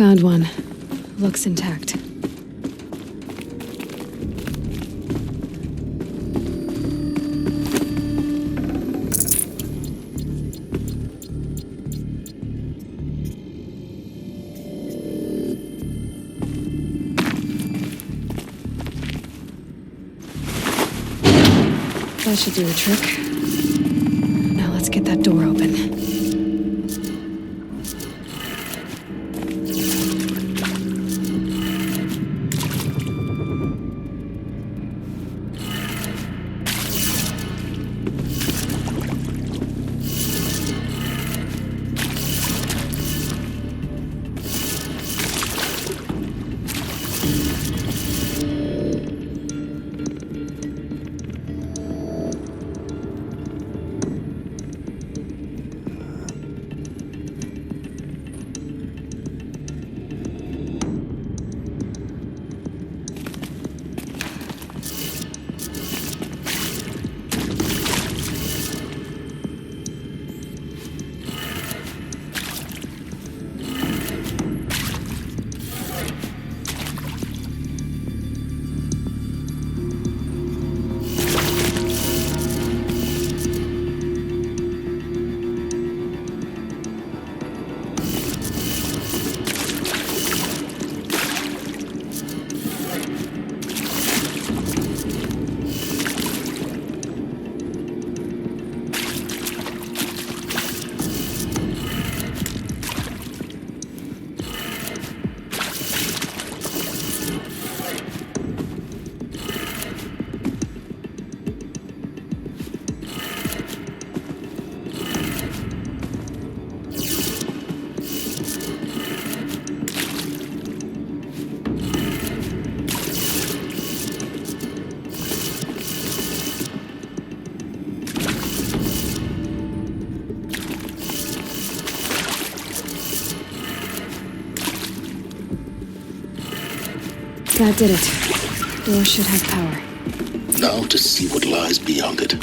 Found one. Looks intact. That should do the trick. Now let's get that door open. That did it. Door should have power. Now to see what lies beyond it.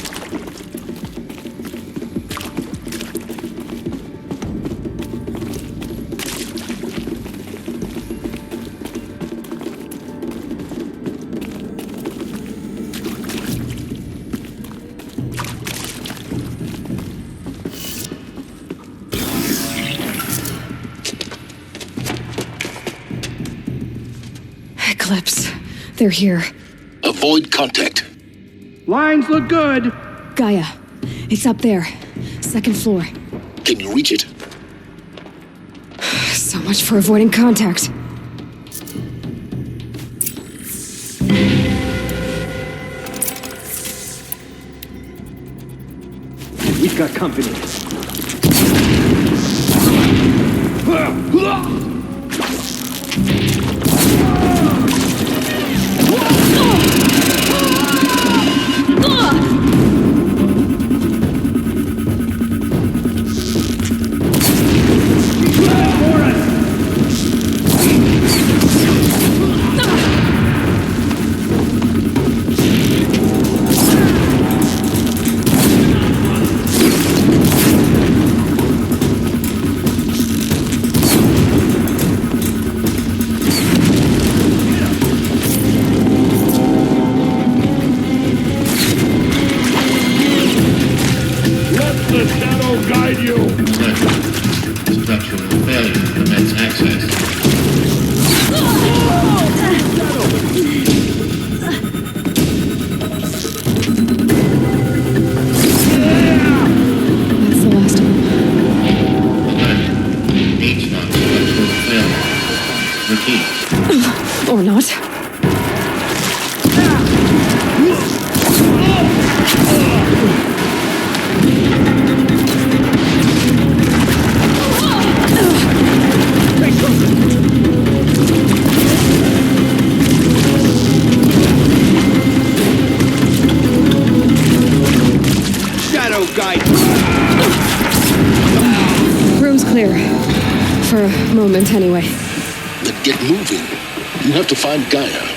Eclipse. They're here. Avoid contact. Lines look good. Gaia. It's up there. Second floor. Can you reach it? So much for avoiding contact. We've got company. Or not. Shadow guide. Room's clear. For a moment, anyway. Then get moving. You have to find Gaia.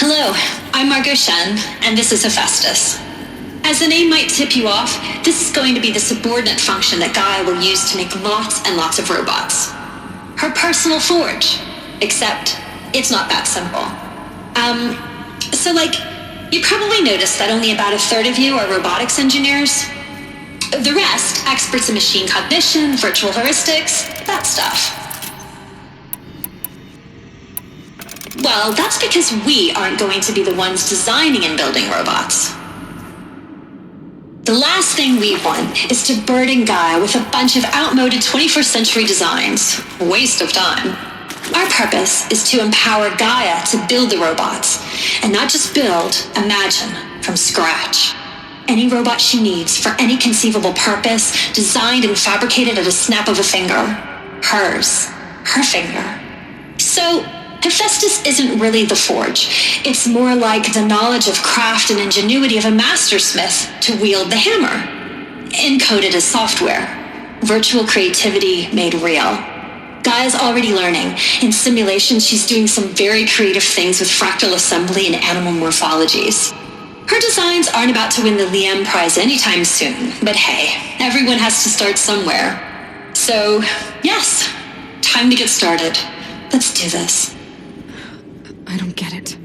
Hello, I'm Margot Shen, and this is Hephaestus. As the name might tip you off, this is going to be the subordinate function that Gaia will use to make lots and lots of robots. Her personal forge. Except, it's not that simple. You probably noticed that only about a third of you are robotics engineers. The rest, experts in machine cognition, virtual heuristics, that stuff. Well, that's because we aren't going to be the ones designing and building robots. The last thing we want is to burden Gaia with a bunch of outmoded 21st century designs. Waste of time. Our purpose is to empower Gaia to build the robots, and not just build, imagine, from scratch. Any robot she needs for any conceivable purpose, designed and fabricated at a snap of a finger. Hers. Her finger. So, Hephaestus isn't really the forge. It's more like the knowledge of craft and ingenuity of a mastersmith to wield the hammer. Encoded as software. Virtual creativity made real. Gaia's already learning. In simulations, she's doing some very creative things with fractal assembly and animal morphologies. Her designs aren't about to win the Liam Prize anytime soon, but hey, everyone has to start somewhere. So, yes, time to get started. Let's do this. I don't get it.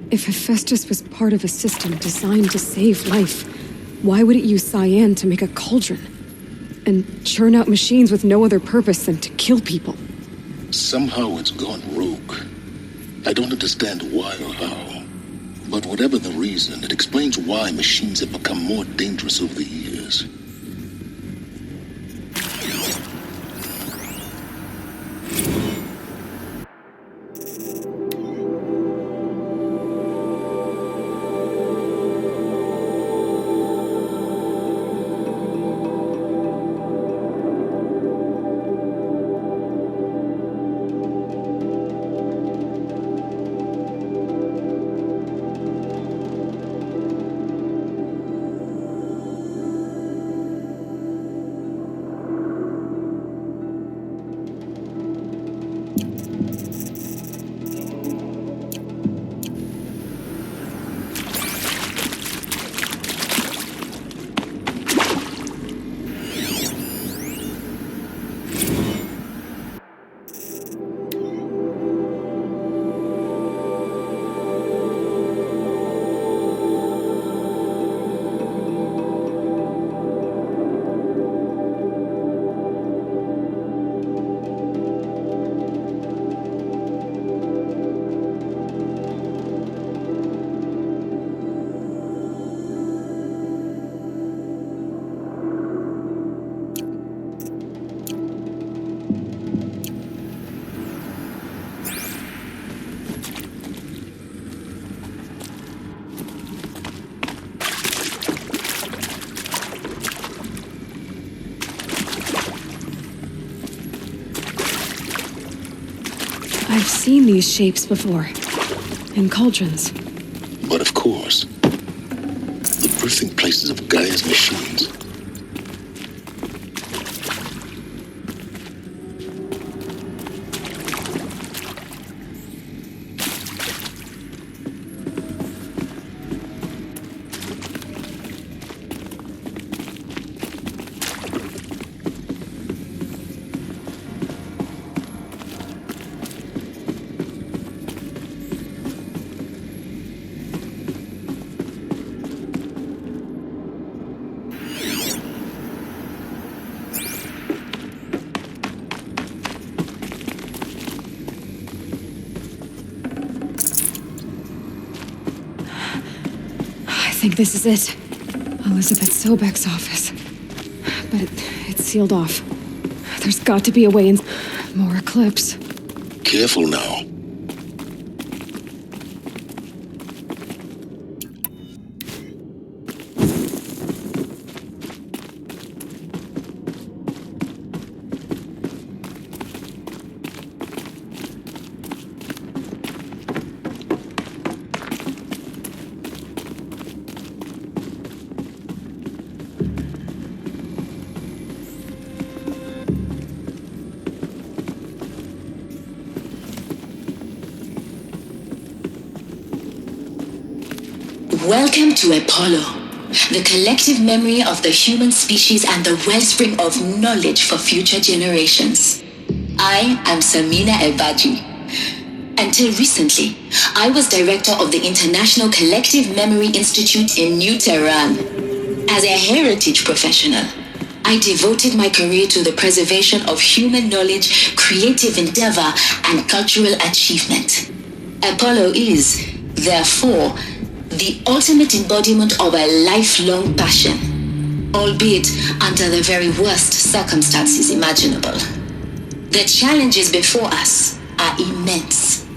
If Hephaestus was part of a system designed to save life, why would it use cyan to make a cauldron? And churn out machines with no other purpose than to kill people? Somehow it's gone rogue. I don't understand why or how. But whatever the reason, it explains why machines have become more dangerous over the years. I've seen these shapes before. In cauldrons. But of course, the birthing places of Gaia's machines. I think this is it. Elizabeth Sobek's office. but it's sealed off. There's got to be a way in. More Eclipse. Careful now. Welcome to Apollo, the collective memory of the human species and the wellspring of knowledge for future generations. I am Samina Elbaji. Until recently, I was director of the International Collective Memory Institute in New Tehran. As a heritage professional, I devoted my career to the preservation of human knowledge, creative endeavor, and cultural achievement. Apollo is, therefore, the ultimate embodiment of a lifelong passion, albeit under the very worst circumstances imaginable. The challenges before us are immense.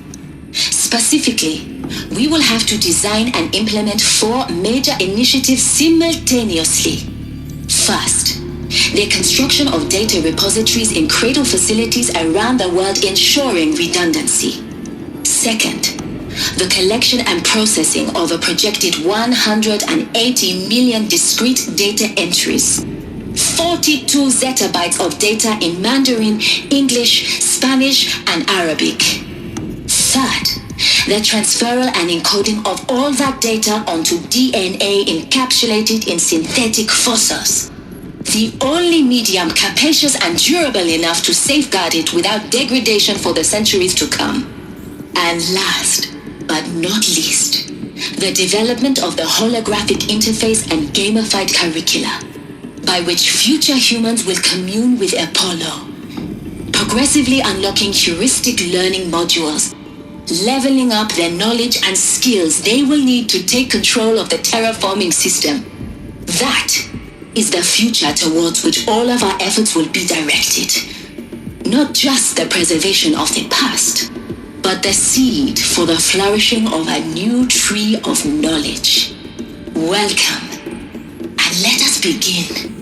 Specifically, we will have to design and implement 4 major initiatives simultaneously. First, the construction of data repositories in cradle facilities around the world, ensuring redundancy. Second, the collection and processing of a projected 180 million discrete data entries, 42 zettabytes of data in Mandarin, English, Spanish, and Arabic. Third, the transferal and encoding of all that data onto DNA encapsulated in synthetic fossils, the only medium capacious and durable enough to safeguard it without degradation for the centuries to come. And last, but not least, the development of the holographic interface and gamified curricula, by which future humans will commune with Apollo, progressively unlocking heuristic learning modules, leveling up their knowledge and skills they will need to take control of the terraforming system. That is the future towards which all of our efforts will be directed. Not just the preservation of the past, but the seed for the flourishing of a new tree of knowledge. Welcome, and let us begin.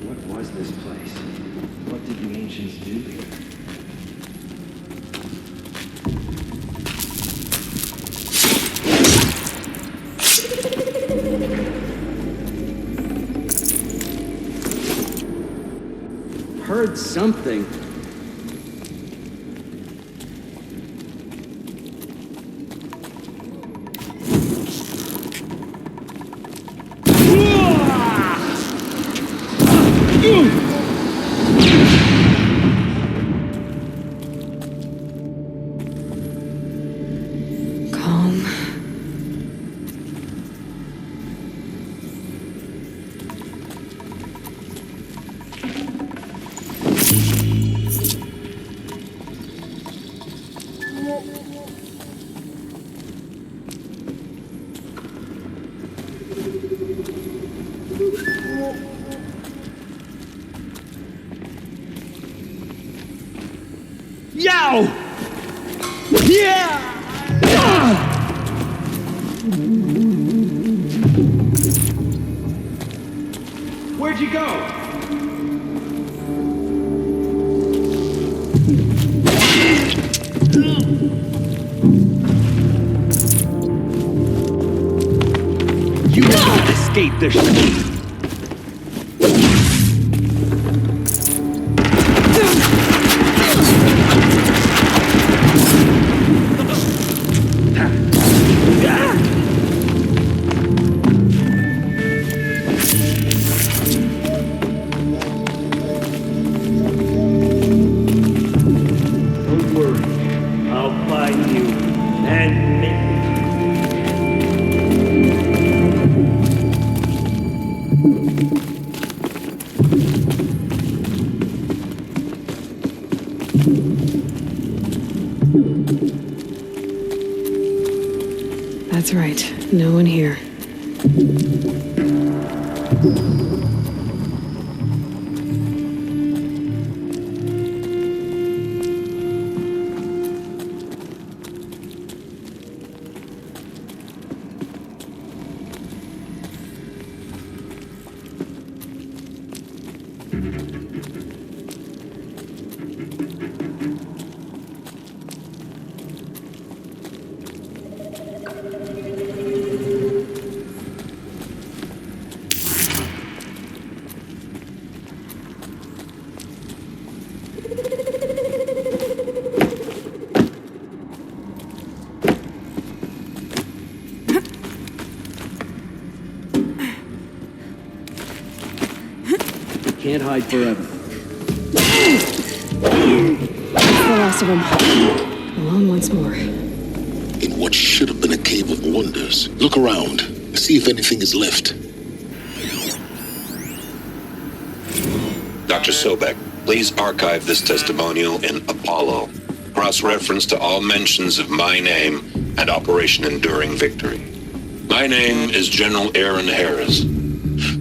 What was this place? What did the ancients do here? heard something. Calm. Yow! Yeah! Where'd you go? You will not escape this. Don't worry, I'll find you and make That's right. No one here. Can't hide forever. That's the last of them. Alone once more. In what should have been a cave of wonders. Look around. See if anything is left. Dr. Sobek, please archive this testimonial in Apollo. Cross-reference to all mentions of my name and Operation Enduring Victory. My name is General Aaron Harris.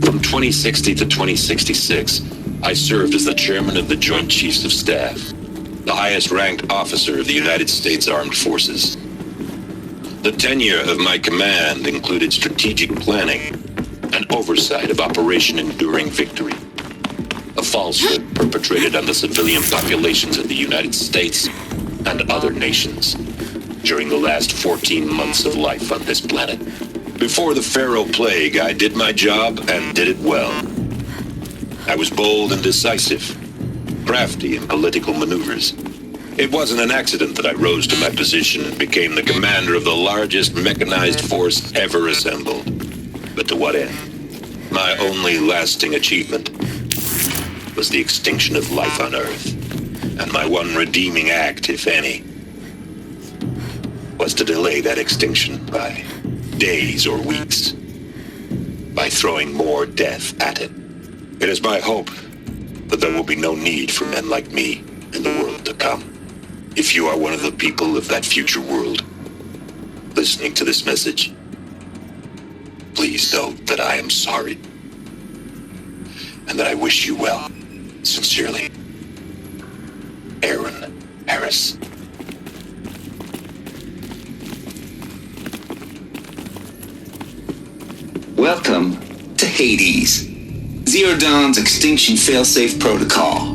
From 2060 to 2066, I served as the chairman of the Joint Chiefs of Staff, the highest-ranked officer of the United States Armed Forces. The tenure of my command included strategic planning and oversight of Operation Enduring Victory, a falsehood perpetrated on the civilian populations of the United States and other nations during the last 14 months of life on this planet. Before the Pharaoh Plague, I did my job and did it well. I was bold and decisive, crafty in political maneuvers. It wasn't an accident that I rose to my position and became the commander of the largest mechanized force ever assembled. But to what end? My only lasting achievement was the extinction of life on Earth. And my one redeeming act, if any, was to delay that extinction by days or weeks, by throwing more death at it. It is my hope that there will be no need for men like me in the world to come. If you are one of the people of that future world listening to this message, please know that I am sorry and that I wish you well. Sincerely, Aaron Harris. Welcome to Hades, Zero Dawn's extinction failsafe protocol,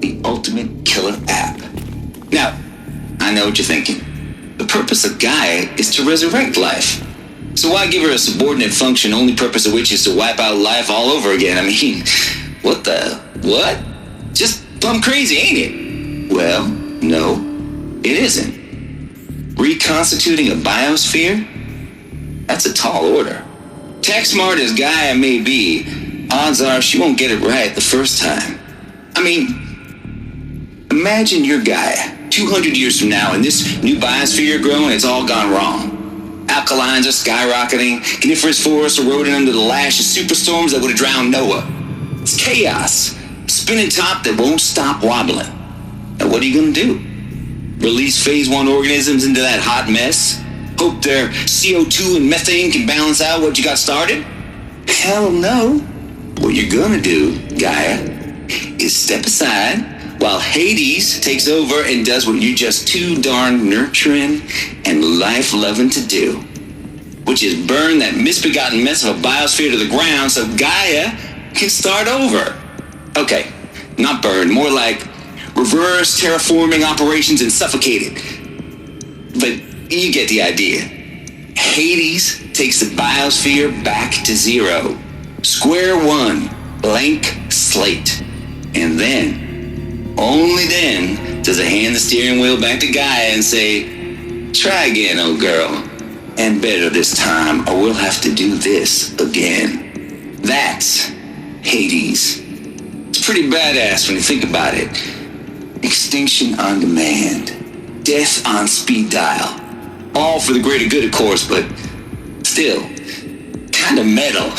the ultimate killer app. Now, I know what you're thinking. The purpose of Gaia is to resurrect life. So why give her a subordinate function, only purpose of which is to wipe out life all over again? I mean, what? Just plumb crazy, ain't it? Well, no, it isn't. Reconstituting a biosphere? That's a tall order. Tech smart as Gaia may be, odds are she won't get it right the first time. I mean, imagine you're Gaia, 200 years from now, and this new biosphere you're growing, it's all gone wrong. Alkalines are skyrocketing, coniferous forests eroding under the lash of superstorms that would have drowned Noah. It's chaos, spinning top that won't stop wobbling. Now what are you gonna do? Release phase 1 organisms into that hot mess? Hope their CO2 and methane can balance out what you got started? Hell no. What you're gonna do, Gaia, is step aside while Hades takes over and does what you're just too darn nurturing and life-loving to do, which is burn that misbegotten mess of a biosphere to the ground so Gaia can start over. Okay, not burn, more like reverse terraforming operations and suffocate it. But you get the idea. Hades takes the biosphere back to zero. Square one, blank slate. And then, only then, does it hand the steering wheel back to Gaia and say, try again, old girl. And better this time, or we'll have to do this again. That's Hades. It's pretty badass when you think about it. Extinction on demand. Death on speed dial. All for the greater good, of course, but still, kind of metal.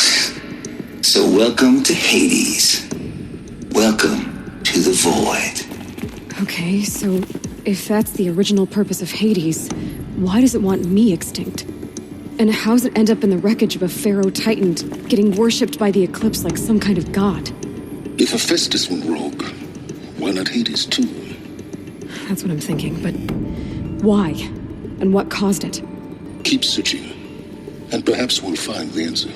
So welcome to Hades. Welcome to the void. Okay, so if that's the original purpose of Hades, why does it want me extinct? And how's it end up in the wreckage of a pharaoh titan getting worshipped by the Eclipse like some kind of god? If Hephaestus went rogue, why not Hades too? That's what I'm thinking, but why? And what caused it? Keep searching, and perhaps we'll find the answer.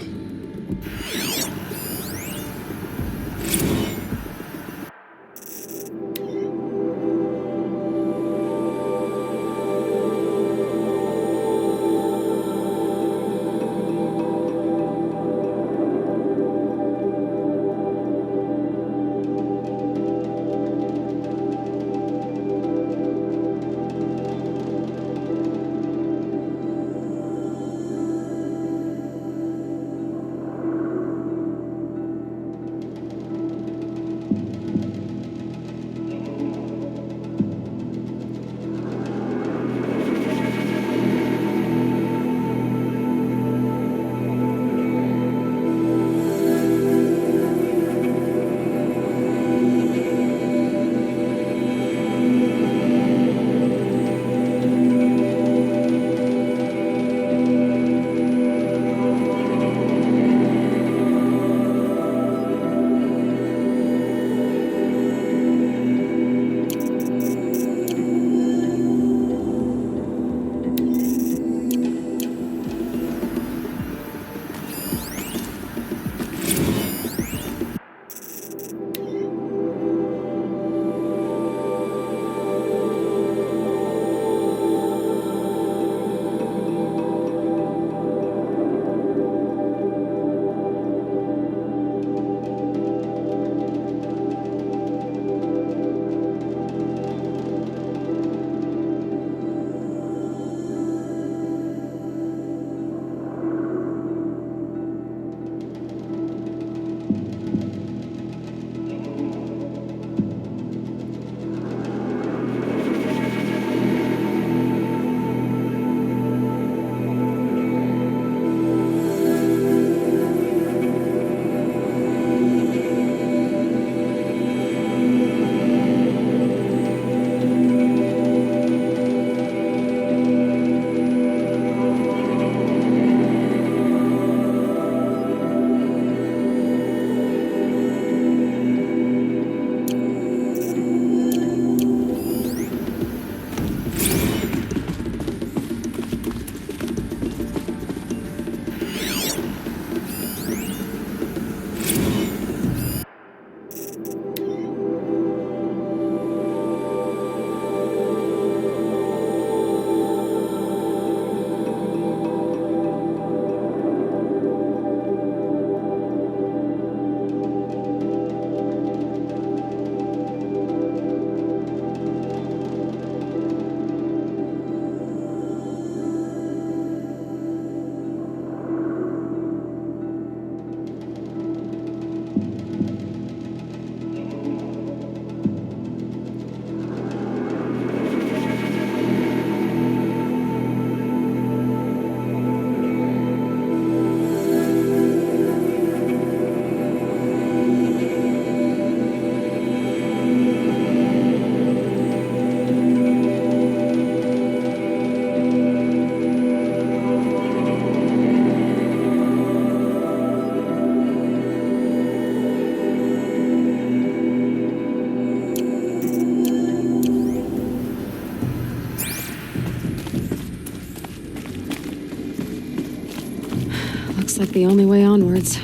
Looks like the only way onwards.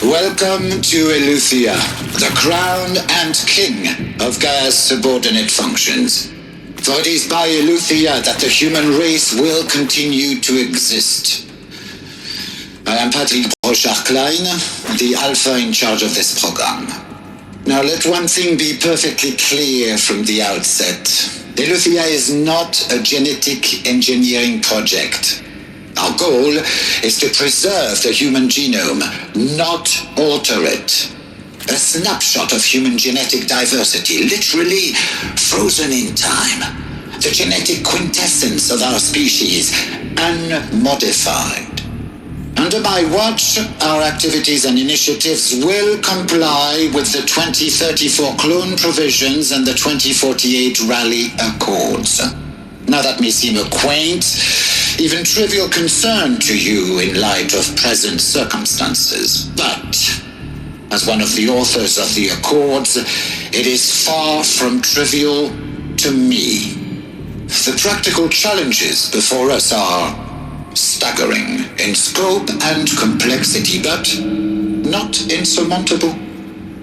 Welcome to Eleuthia, the crown and king of Gaia's subordinate functions. For it is by Eleuthia that the human race will continue to exist. I am Patrick Brochard-Klein, the Alpha in charge of this program. Now let one thing be perfectly clear from the outset. Eleuthia is not a genetic engineering project. Our goal is to preserve the human genome, not alter it. A snapshot of human genetic diversity, literally frozen in time. The genetic quintessence of our species, unmodified. Under my watch, our activities and initiatives will comply with the 2034 clone provisions and the 2048 Raleigh Accords. Now that may seem a quaint, even trivial concern to you in light of present circumstances, but as one of the authors of the Accords, it is far from trivial to me. The practical challenges before us are staggering in scope and complexity, but not insurmountable.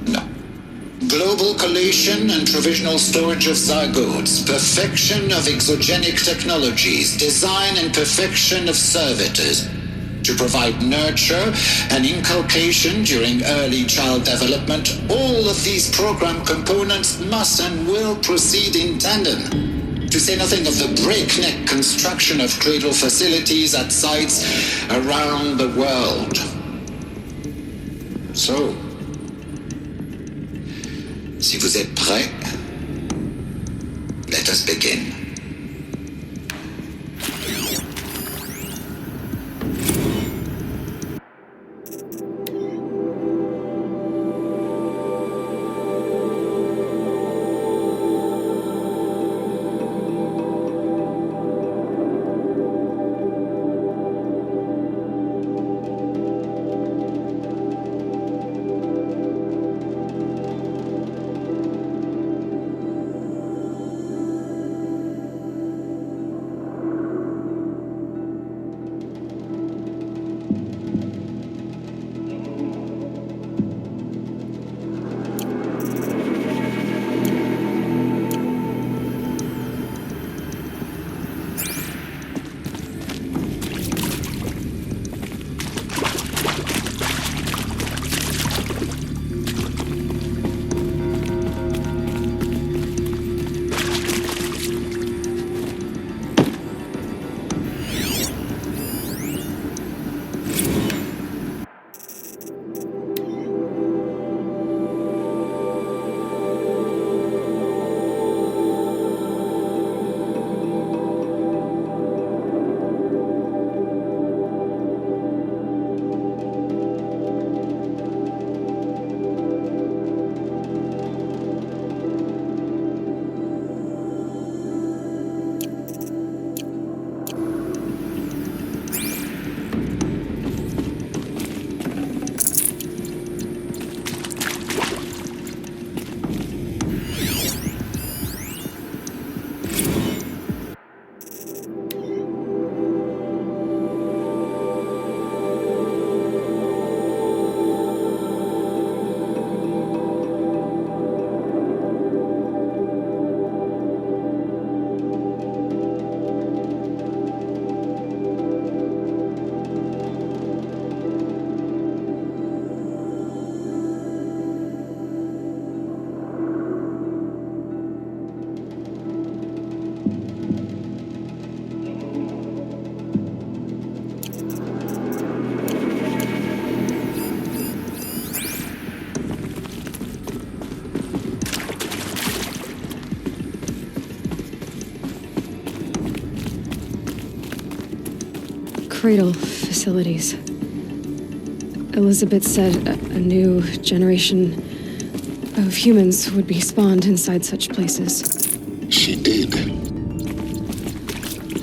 No. Global collation and provisional storage of zygotes, perfection of exogenic technologies, design and perfection of servitors to provide nurture and inculcation during early child development. All of these program components must and will proceed in tandem. To say nothing of the breakneck construction of cradle facilities at sites around the world. So, si vous êtes prêts, let us begin. Cradle facilities. Elizabeth said a new generation of humans would be spawned inside such places. She did.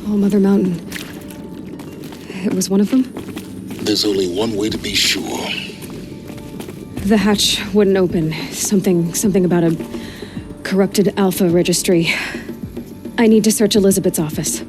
All Mother Mountain. It was one of them? There's only one way to be sure. The hatch wouldn't open. Something about a corrupted Alpha registry. I need to search Elizabeth's office.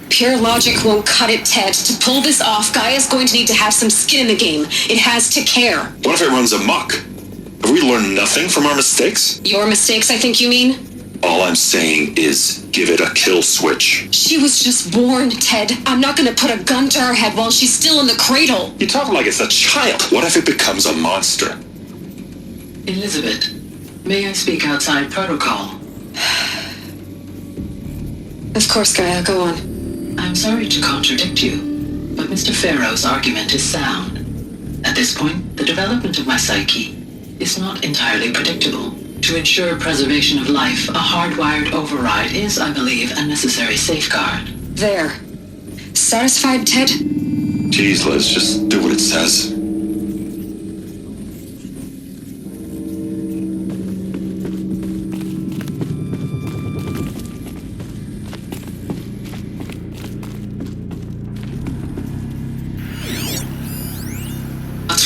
Pure logic won't cut it, Ted. To pull this off, Gaia's going to need to have some skin in the game. It has to care. What if it runs amok? Have we learned nothing from our mistakes? Your mistakes, I think you mean? All I'm saying is give it a kill switch. She was just born, Ted. I'm not gonna put a gun to her head while she's still in the cradle. You talk like it's a child. What if it becomes a monster? Elizabeth, may I speak outside protocol? Of course, Gaia, go on. I'm sorry to contradict you, but Mr. Farrow's argument is sound. At this point, the development of my psyche is not entirely predictable. To ensure preservation of life, a hardwired override is, I believe, a necessary safeguard. There. Satisfied, Ted? Jeez, Liz, just do what it says.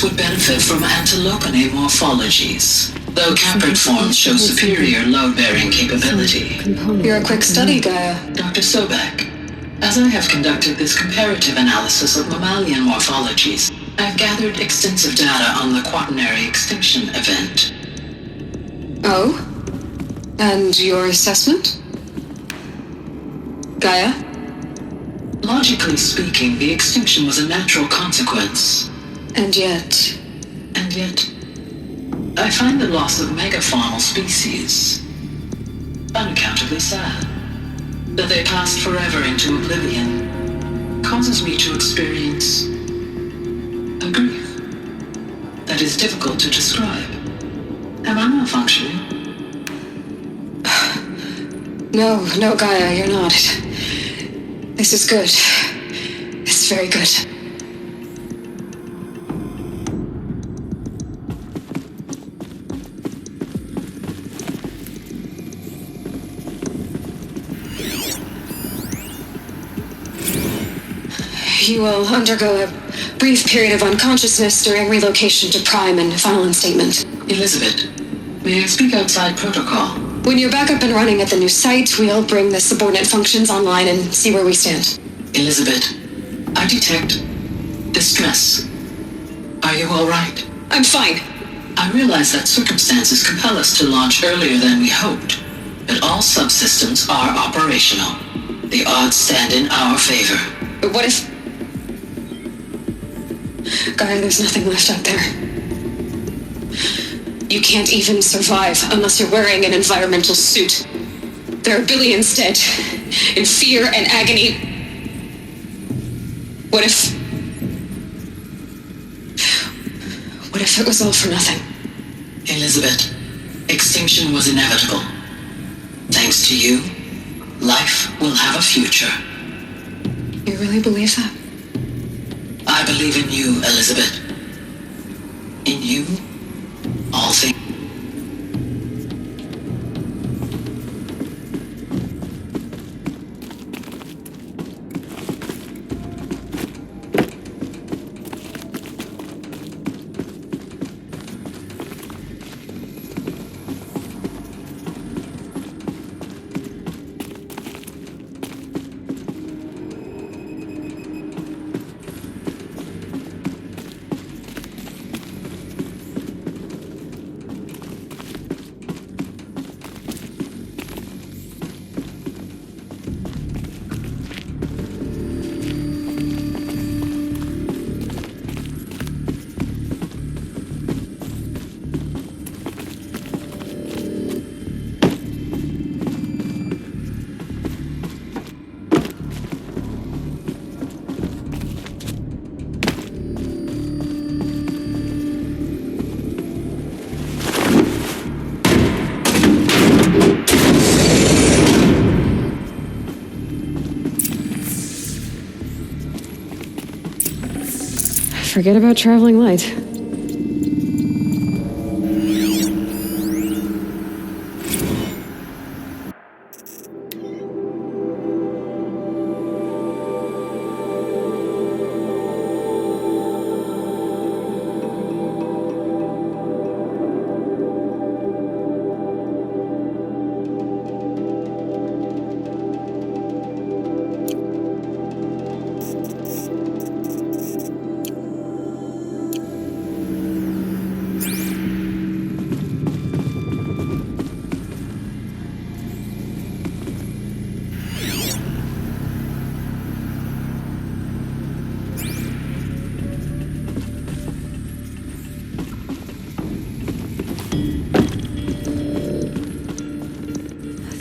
Would benefit from antilopinae morphologies, though caprid forms show superior load-bearing capability. You're a quick study, Gaia. Dr. Sobek, as I have conducted this comparative analysis of mammalian morphologies, I've gathered extensive data on the quaternary extinction event. Oh? And your assessment? Gaia? Logically speaking, the extinction was a natural consequence. And yet, I find the loss of megafaunal species unaccountably sad. That they passed forever into oblivion causes me to experience a grief that is difficult to describe. Am I malfunctioning? No, Gaia, you're not. This is good. It's very good. You will undergo a brief period of unconsciousness during relocation to Prime and final instatement. Elizabeth, may I speak outside protocol? When you're back up and running at the new site, we'll bring the subordinate functions online and see where we stand. Elizabeth, I detect distress. Are you all right? I'm fine. I realize that circumstances compel us to launch earlier than we hoped, but all subsystems are operational. The odds stand in our favor. But what if... Gaia, there's nothing left out there. You can't even survive unless you're wearing an environmental suit. There are billions dead, in fear and agony. What if it was all for nothing? Elizabeth, extinction was inevitable. Thanks to you, life will have a future. You really believe that? I believe in you, Elizabeth. In you, all things. Forget about traveling light.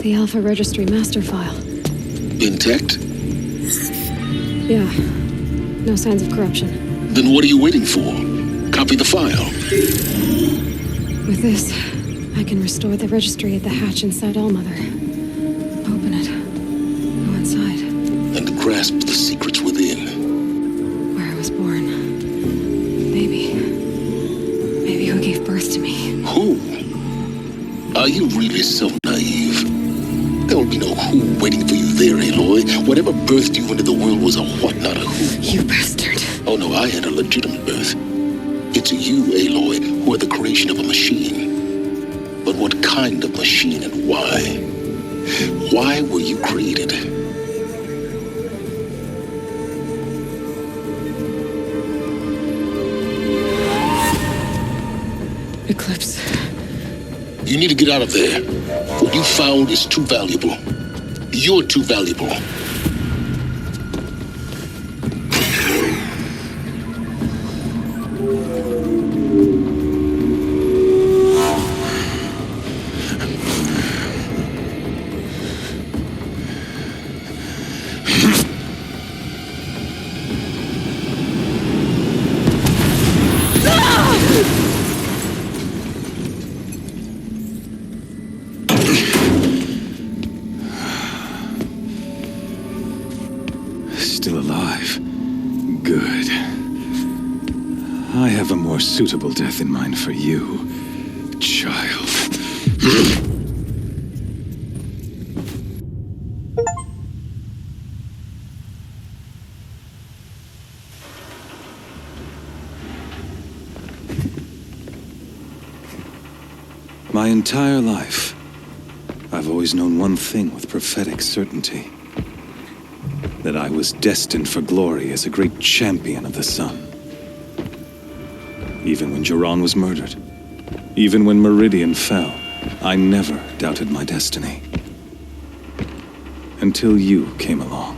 The Alpha Registry master file. Intact? Yeah. No signs of corruption. Then what are you waiting for? Copy the file. With this, I can restore the registry at the hatch inside Allmother. Open it. Go inside. And grasp the secrets within. Where I was born. Maybe who gave birth to me. Who? Are you really so naive? There will be no who waiting for you there, Aloy. Whatever birthed you into the world was a what, not a who. You bastard. Oh no, I had a legitimate birth. It's you, Aloy, who are the creation of a machine. But what kind of machine and why? Why were you created? Eclipse. You need to get out of there. What you found is too valuable. You're too valuable. Still alive. Good. I have a more suitable death in mind for you, child. My entire life, I've always known one thing with prophetic certainty. That I was destined for glory as a great champion of the sun. Even when Jiran was murdered, even when Meridian fell, I never doubted my destiny. Until you came along.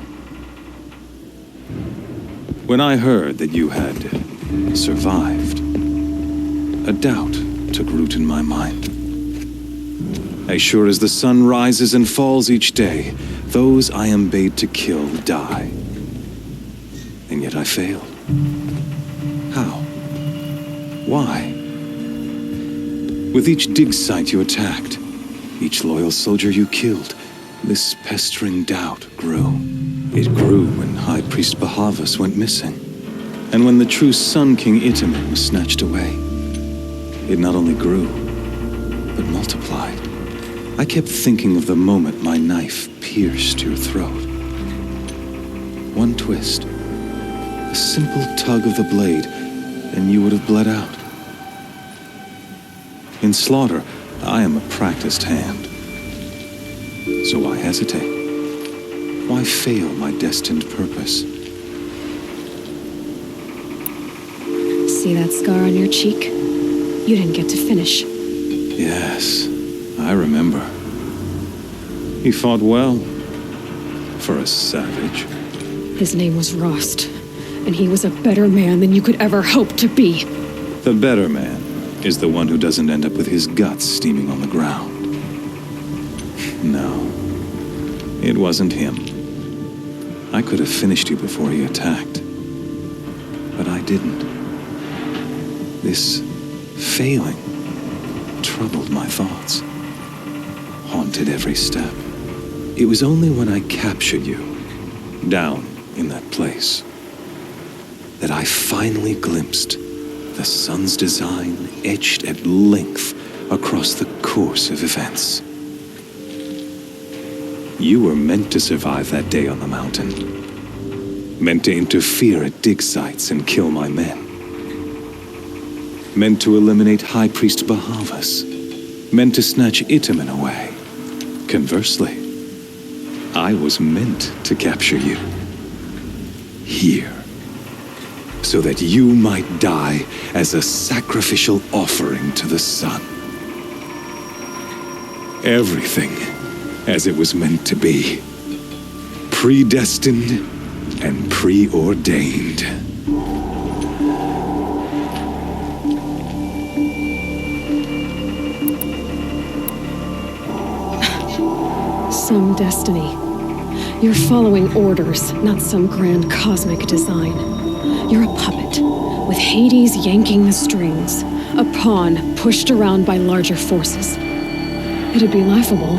When I heard that you had survived, a doubt took root in my mind. As sure as the sun rises and falls each day, those I am bade to kill die. And yet I failed. How? Why? With each dig site you attacked, each loyal soldier you killed, this pestering doubt grew. It grew when High Priest Bahavas went missing, and when the true Sun King Itamen was snatched away. It not only grew, but multiplied. I kept thinking of the moment my knife pierced your throat. One twist, a simple tug of the blade, and you would have bled out. In slaughter, I am a practiced hand. So why hesitate? Why fail my destined purpose? See that scar on your cheek? You didn't get to finish. Yes, I remember. He fought well. For a savage. His name was Rost, and he was a better man than you could ever hope to be. The better man is the one who doesn't end up with his guts steaming on the ground. No, it wasn't him. I could have finished you before he attacked. But I didn't. This failing troubled my thoughts, haunted every step. It was only when I captured you, down in that place, that I finally glimpsed the sun's design etched at length across the course of events. You were meant to survive that day on the mountain. Meant to interfere at dig sites and kill my men. Meant to eliminate High Priest Bahavas. Meant to snatch Itamen away. Conversely, I was meant to capture you. Here. So that you might die as a sacrificial offering to the sun. Everything as it was meant to be. Predestined and preordained. Some destiny. You're following orders, not some grand cosmic design. You're a puppet, with Hades yanking the strings, a pawn pushed around by larger forces. It'd be laughable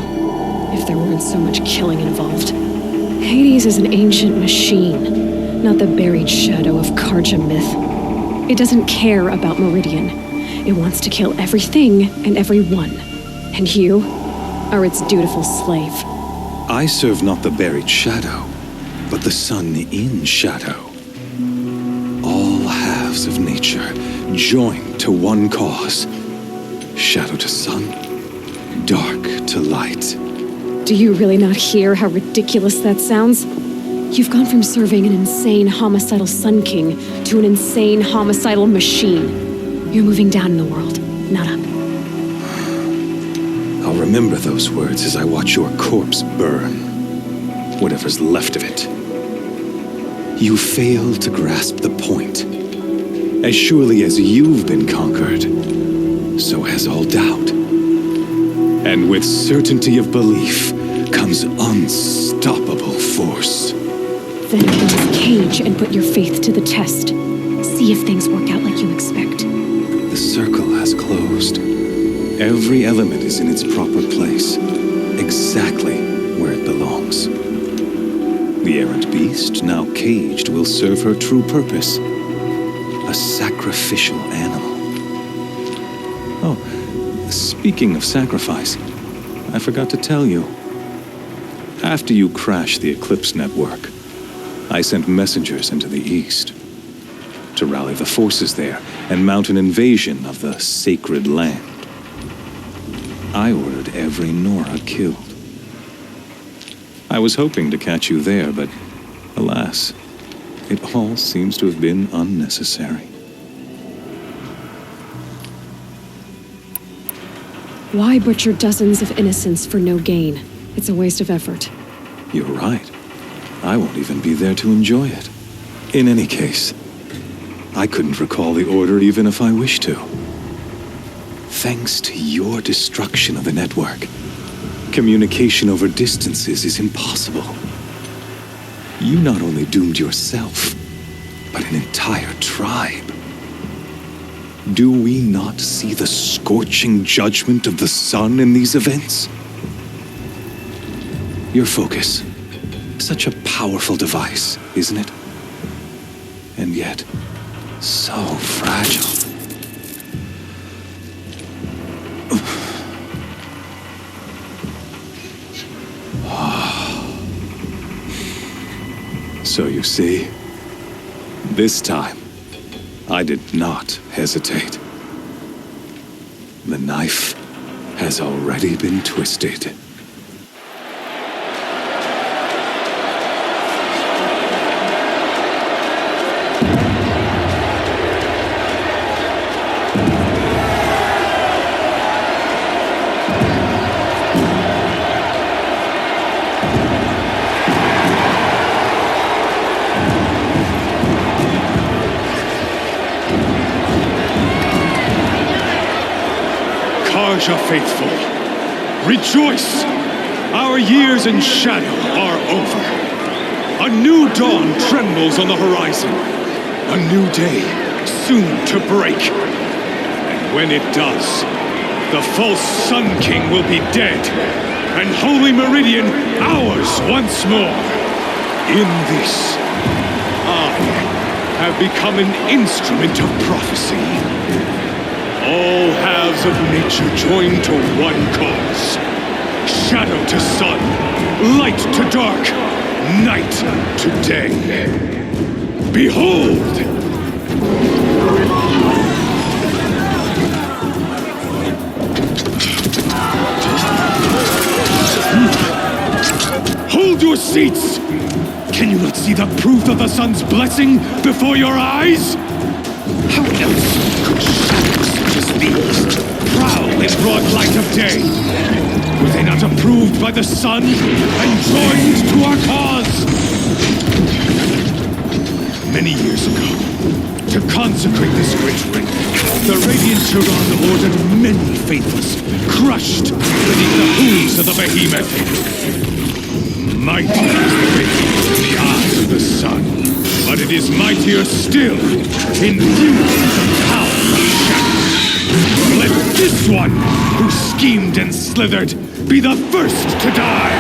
if there weren't so much killing involved. Hades is an ancient machine, not the buried shadow of Karja myth. It doesn't care about Meridian. It wants to kill everything and everyone. And you are its dutiful slave. I serve not the buried shadow, but the sun in shadow. All halves of nature joined to one cause. Shadow to sun, dark to light. Do you really not hear how ridiculous that sounds? You've gone from serving an insane homicidal Sun King to an insane homicidal machine. You're moving down in the world, not up. I'll remember those words as I watch your corpse burn. Whatever's left of it. You fail to grasp the point. As surely as you've been conquered, so has all doubt. And with certainty of belief comes unstoppable force. Then open this cage and put your faith to the test. See if things work out like you expect. The circle has closed. Every element is in its proper place, exactly where it belongs. The errant beast, now caged, will serve her true purpose. A sacrificial animal. Oh, speaking of sacrifice, I forgot to tell you. After you crashed the Eclipse network, I sent messengers into the east to rally the forces there and mount an invasion of the sacred land. I ordered every Nora killed. I was hoping to catch you there, but alas, it all seems to have been unnecessary. Why butcher dozens of innocents for no gain? It's a waste of effort. You're right. I won't even be there to enjoy it. In any case, I couldn't recall the order even if I wished to. Thanks to your destruction of the network, communication over distances is impossible. You not only doomed yourself, but an entire tribe. Do we not see the scorching judgment of the sun in these events? Your focus, such a powerful device, isn't it? And yet, so fragile. So you see, this time, I did not hesitate. The knife has already been twisted. Karja faithful, rejoice! Our years in shadow are over. A new dawn trembles on the horizon. A new day soon to break. And when it does, the false Sun King will be dead, and Holy Meridian ours once more. In this, I have become an instrument of prophecy. All halves of nature join to one cause. Shadow to sun, light to dark, night to day. Behold! Hold your seats! Can you not see the proof of the sun's blessing before your eyes? How else could shadows such as these prowl in broad light of day? Were they not approved by the sun and joined to our cause? Many years ago, to consecrate this great ring, the Radiant Turan ordered many faithless, crushed beneath the hooves of the behemoth. Mighty is the behemoth in the eyes of the sun, but it is mightier still in view of the power of shadow. Let this one, who schemed and slithered, be the first to die.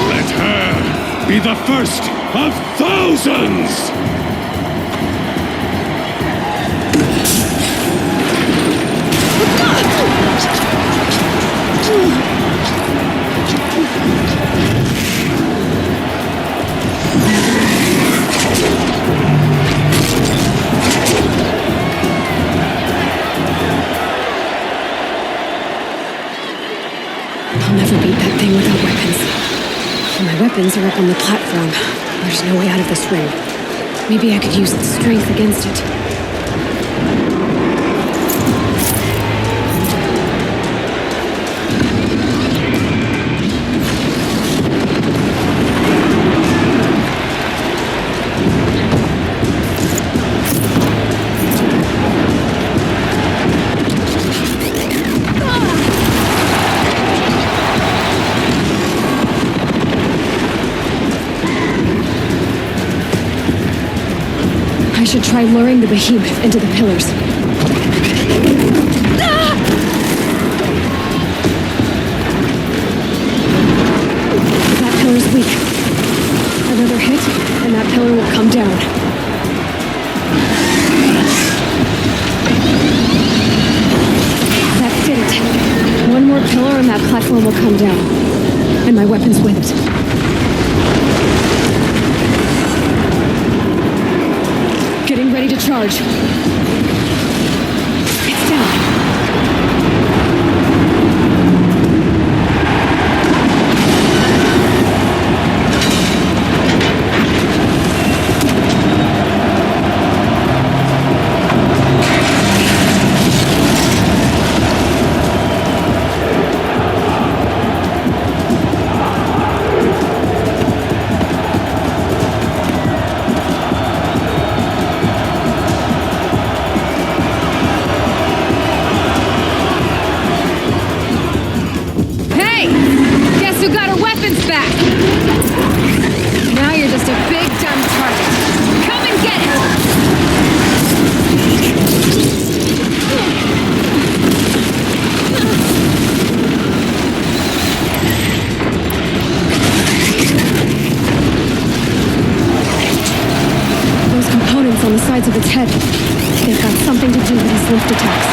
Let her be the first of thousands! I'll never beat that thing without weapons. And my weapons are up on the platform. There's no way out of this ring. Maybe I could use its strength against it. I should try luring the behemoth into the pillars. That pillar's weak. Another hit, and that pillar will come down. That did it. One more pillar and that platform will come down. And my weapon's with it. Getting ready to charge. It's down. On the sides of its head. They've got something to do with these lift attacks.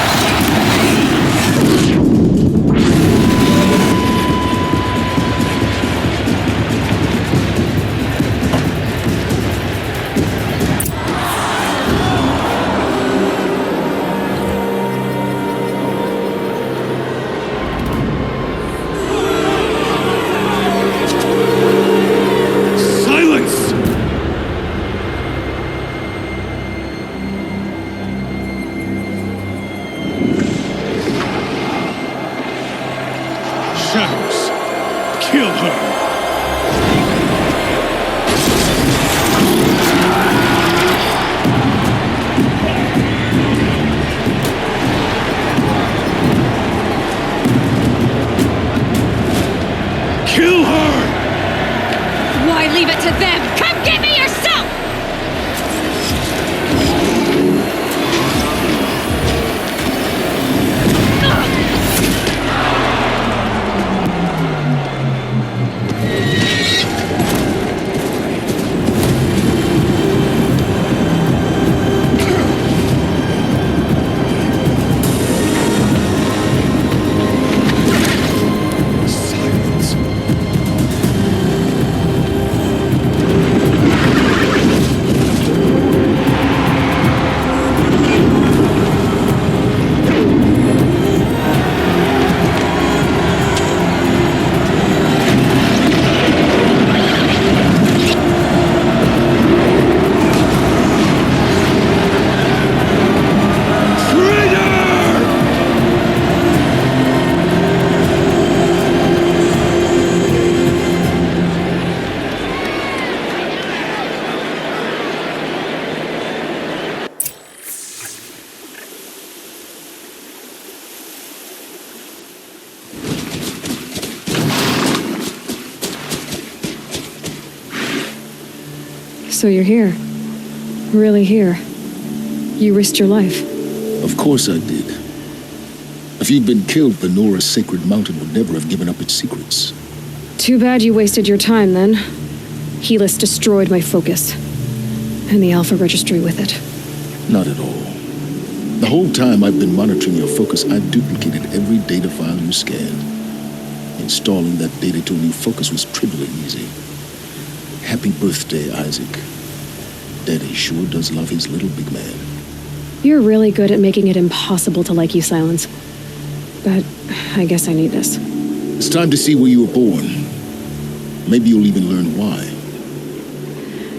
So you're here. Really here. You risked your life. Of course I did. If you'd been killed, the Nora Sacred Mountain would never have given up its secrets. Too bad you wasted your time, then. Helis destroyed my focus. And the Alpha Registry with it. Not at all. The whole time I've been monitoring your focus, I've duplicated every data file you scanned. Installing that data to a new focus was trivially easy. Happy birthday, Isaac. Daddy sure does love his little big man. You're really good at making it impossible to like you, Silence. But I guess I need this. It's time to see where you were born. Maybe you'll even learn why.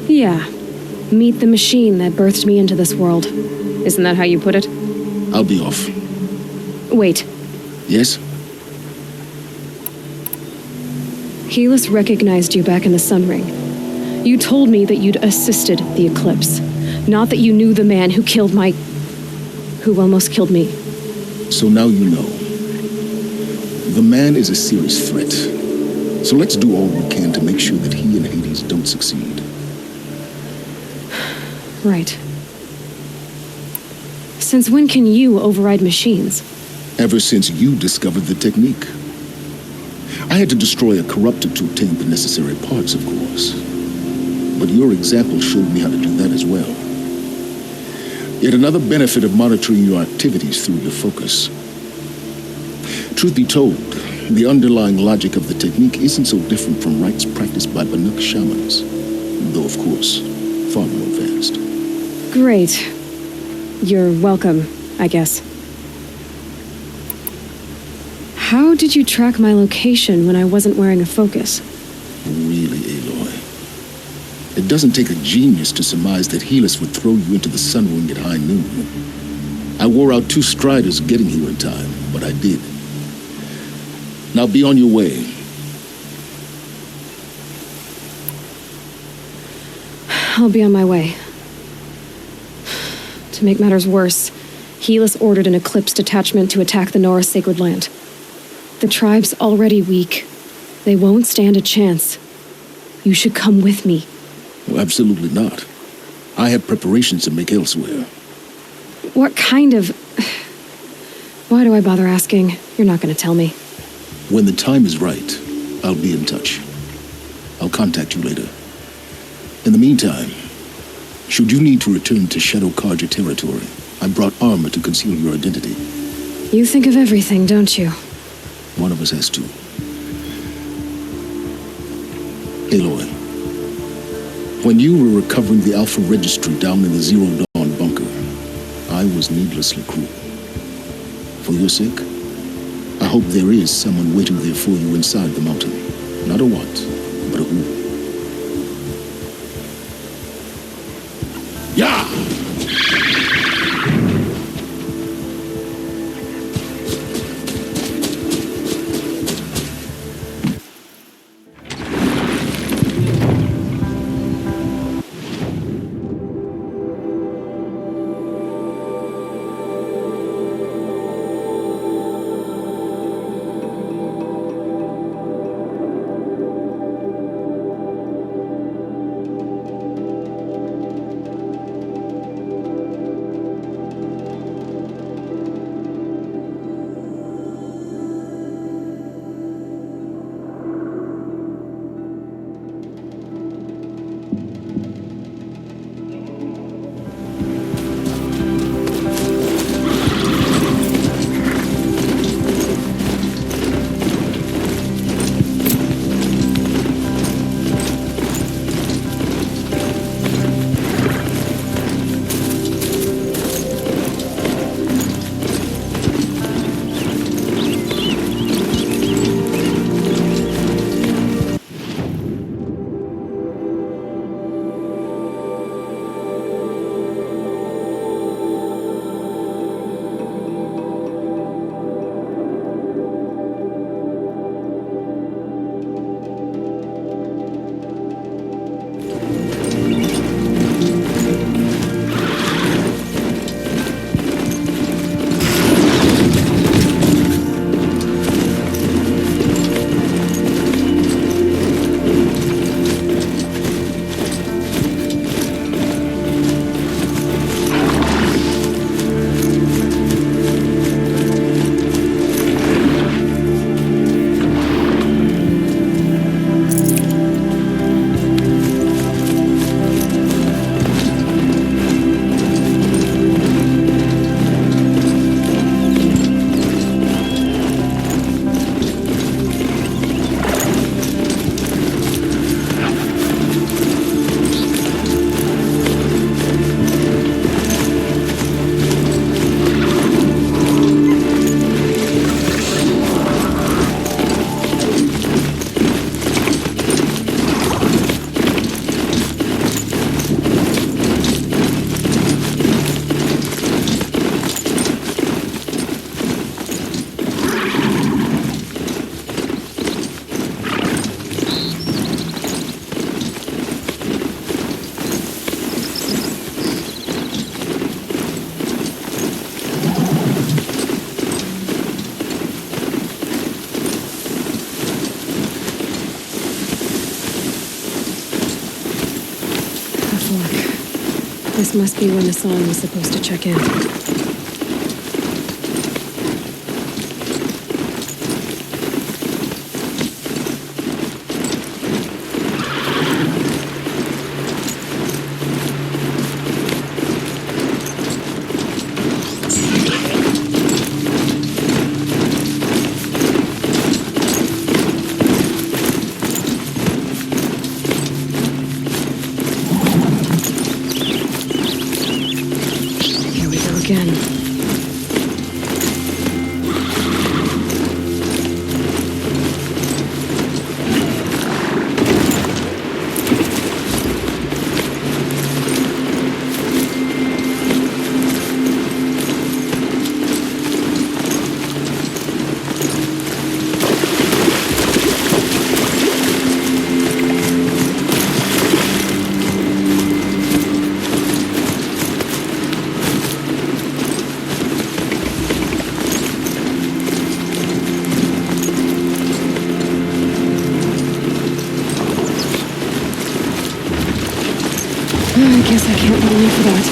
Yeah. Meet the machine that birthed me into this world. Isn't that how you put it? I'll be off. Wait. Yes? Helis recognized you back in the Sun Ring. You told me that you'd assisted the Eclipse. Not that you knew the man who almost killed me. So now you know. The man is a serious threat. So let's do all we can to make sure that he and Hades don't succeed. Right. Since when can you override machines? Ever since you discovered the technique. I had to destroy a corruptor to obtain the necessary parts, of course. But your example showed me how to do that as well. Yet another benefit of monitoring your activities through your focus. Truth be told, the underlying logic of the technique isn't so different from rites practiced by Banuk shamans, though of course, far more advanced. Great. You're welcome, I guess. How did you track my location when I wasn't wearing a focus? Really, Aloy? It doesn't take a genius to surmise that Helis would throw you into the Sun Ring at high noon. I wore out 2 striders getting here in time, but I did. Now be on your way. I'll be on my way. To make matters worse, Helis ordered an Eclipse detachment to attack the Nora Sacred Land. The tribe's already weak. They won't stand a chance. You should come with me. Well, absolutely not. I have preparations to make elsewhere. What kind of... Why do I bother asking? You're not going to tell me. When the time is right, I'll be in touch. I'll contact you later. In the meantime, should you need to return to Shadow Karja territory, I brought armor to conceal your identity. You think of everything, don't you? One of us has to. Aloy, when you were recovering the Alpha Registry down in the Zero Dawn bunker, I was needlessly cruel. For your sake, I hope there is someone waiting there for you inside the mountain. Not a what, but a who. Yeah! This must be when Hassan was supposed to check in. Here we go again. I guess I can't blame you for that.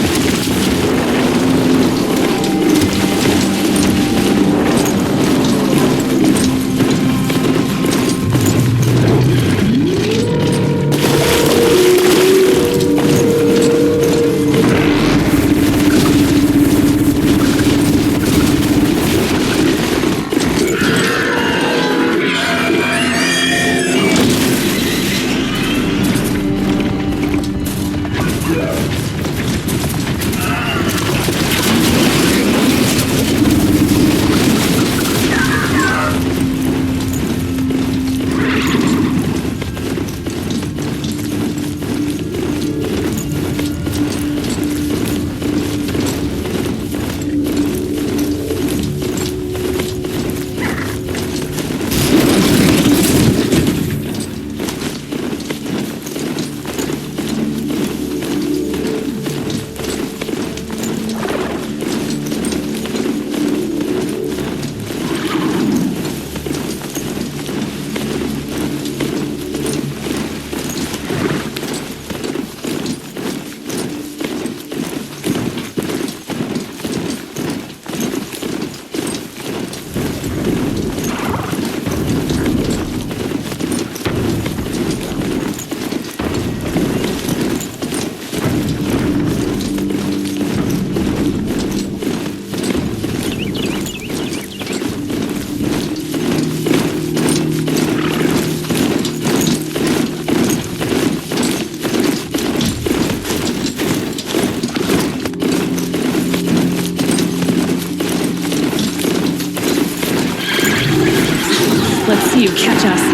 Let's see you catch us.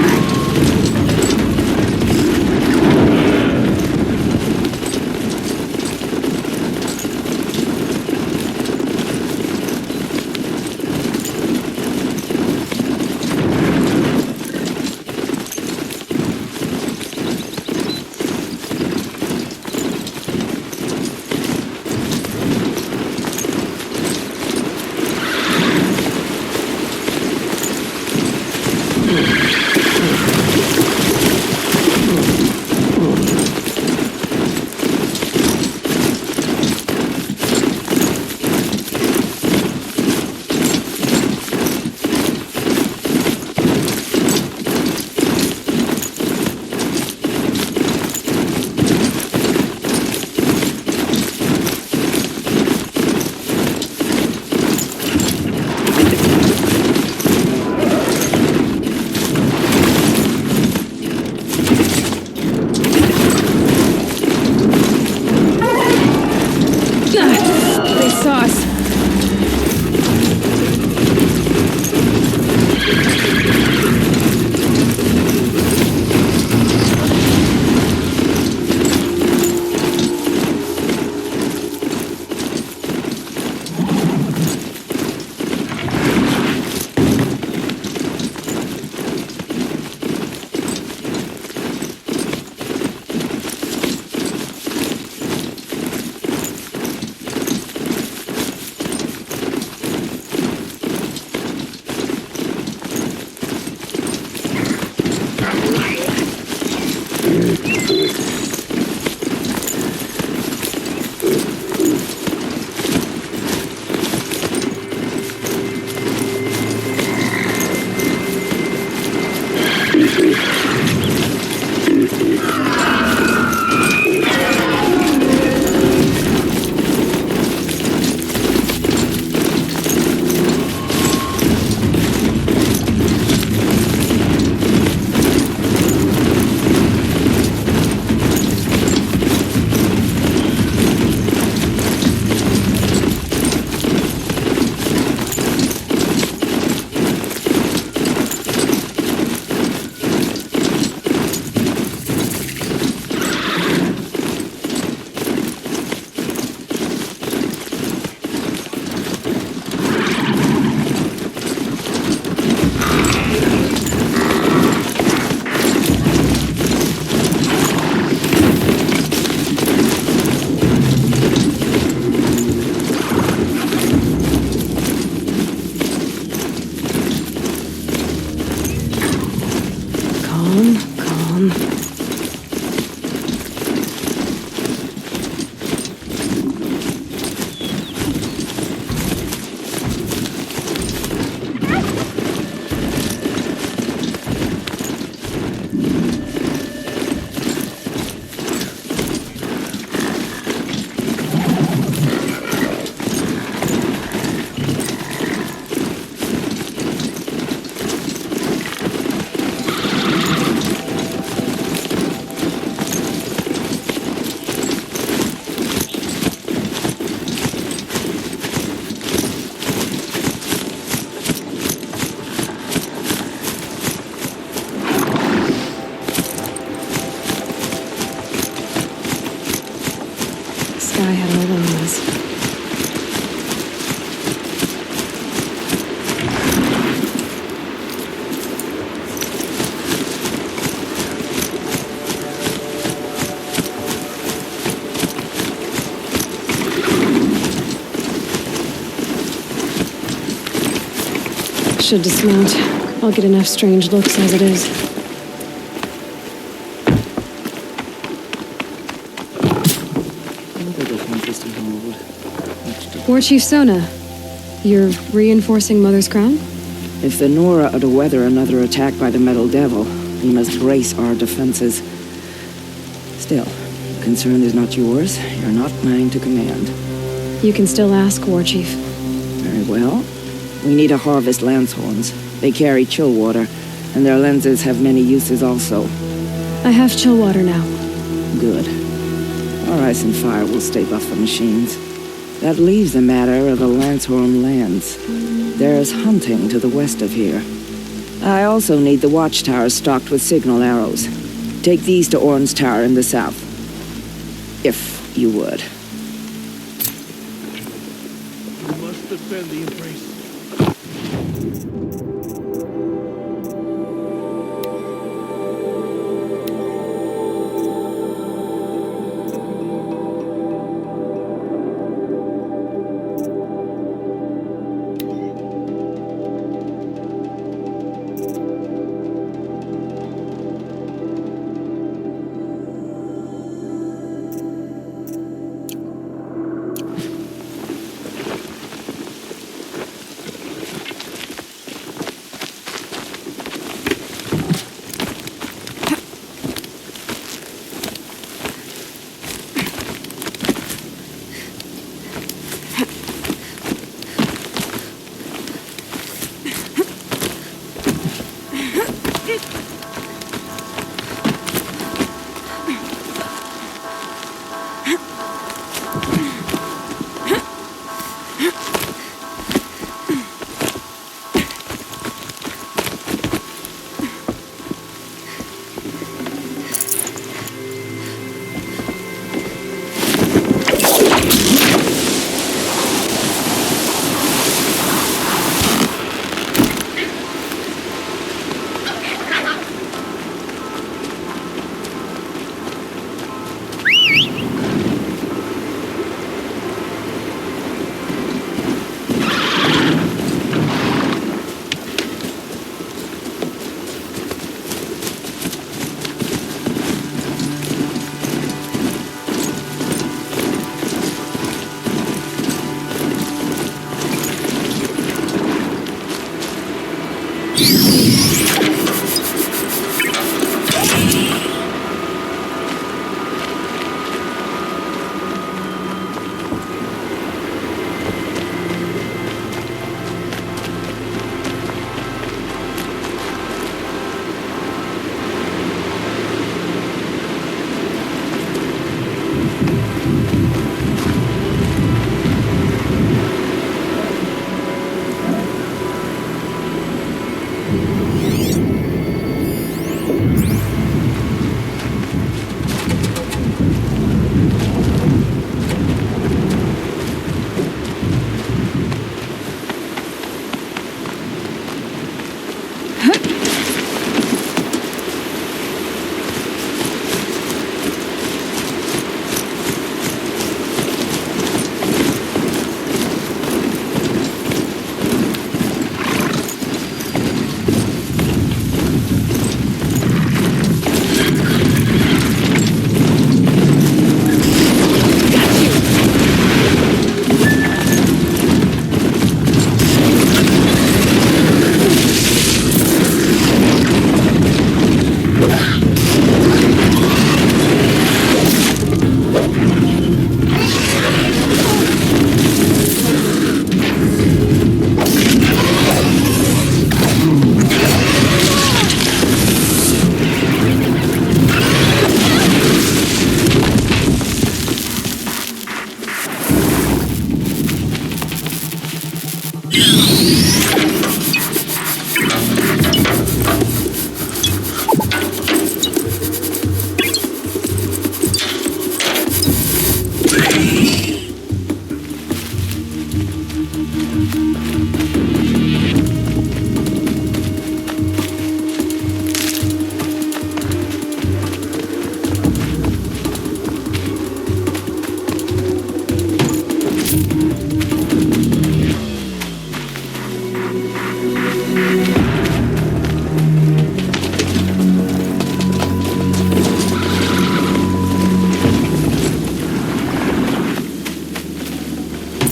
They saw us. guy had all wellness. Should dismount. I'll get enough strange looks as it is. War Chief Sona, you're reinforcing Mother's Crown? If the Nora are to weather another attack by the Metal Devil, we must brace our defenses. Still, the concern is not yours. You're not mine to command. You can still ask, War Chief. Very well. We need to harvest lance horns. They carry chill water, and their lenses have many uses also. I have chill water now. Good. Our ice and fire will stave off the machines. That leaves the matter of the Lancehorn lands. There's hunting to the west of here. I also need the watchtowers stocked with signal arrows. Take these to Orn's Tower in the south. If you would. You must defend the embrace.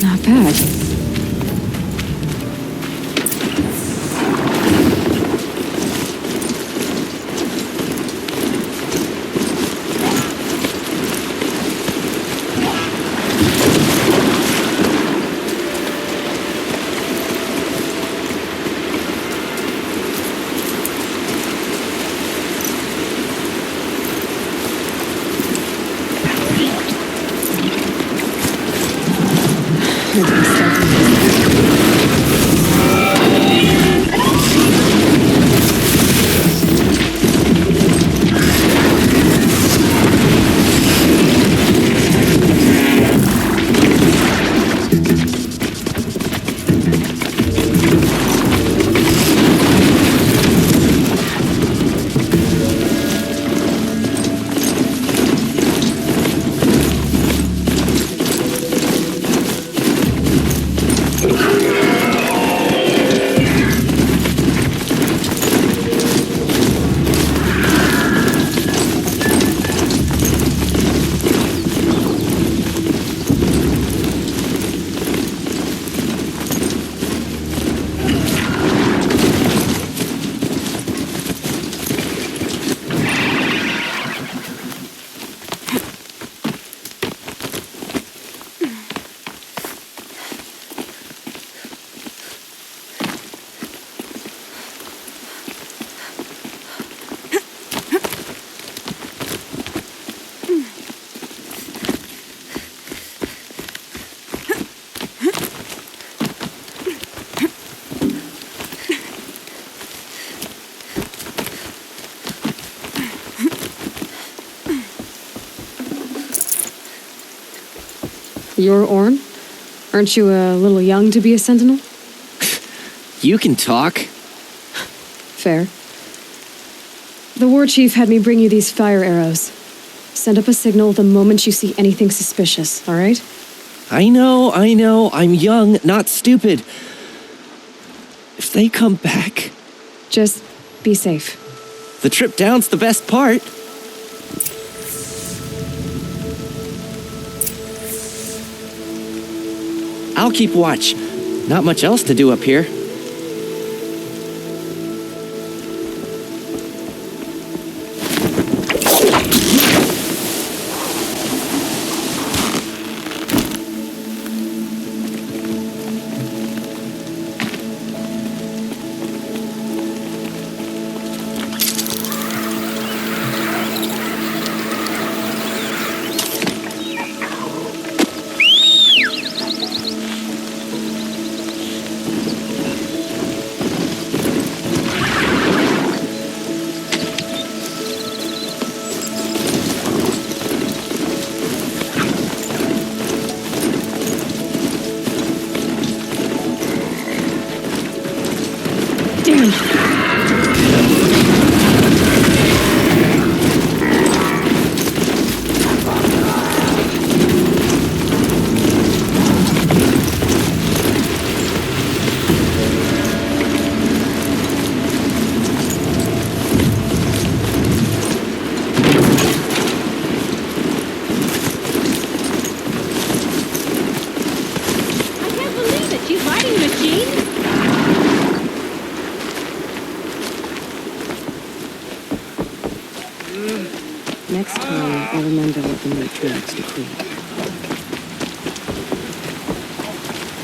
Not bad. You're Orn? Aren't you a little young to be a sentinel? You can talk. Fair. The war chief had me bring you these fire arrows. Send up a signal the moment you see anything suspicious, all right? I know. I'm young, not stupid. If they come back... Just be safe. The trip down's the best part. I'll keep watch. Not much else to do up here. Next time, I'll remember what the matriarchs decreed.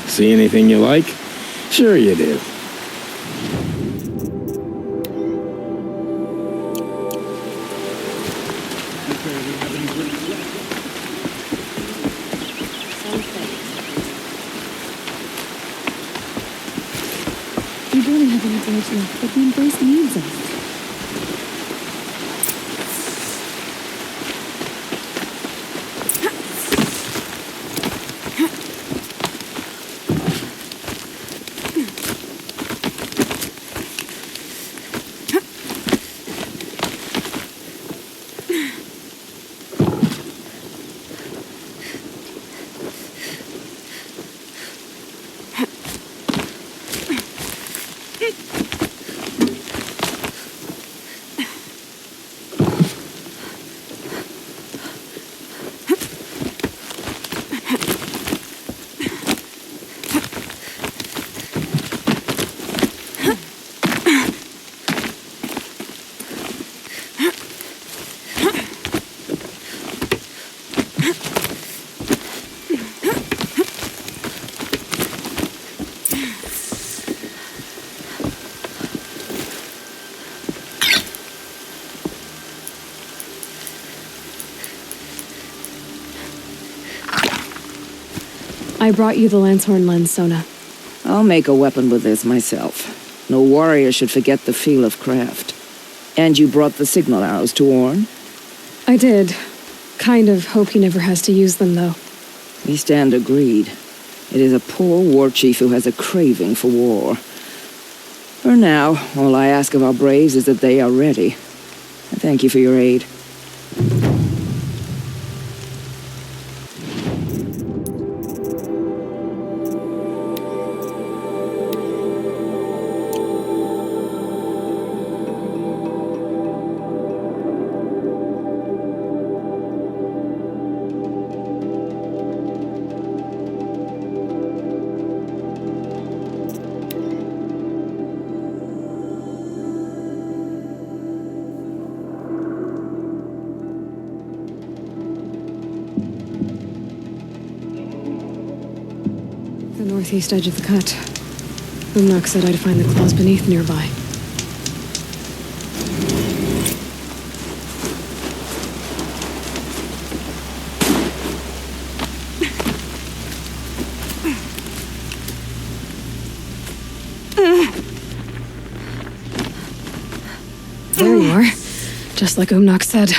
See anything you like? Sure you do. We barely have any birds left, but the Embrace needs us. I brought you the Lancehorn lens, Sona. I'll make a weapon with this myself. No warrior should forget the feel of craft. And you brought the signal arrows to Orn? I did. Kind of hope he never has to use them, though. We stand agreed. It is a poor war chief who has a craving for war. For now, all I ask of our braves is that they are ready. I thank you for your aid. The northeast edge of the cut. Umnak said I'd find the claws beneath nearby. There you are. Just like Umnak said.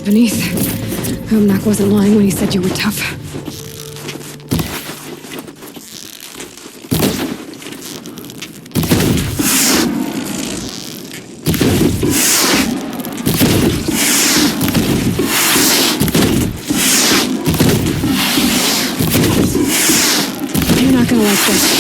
Beneath. Umnak wasn't lying when he said you were tough. You're not gonna like this.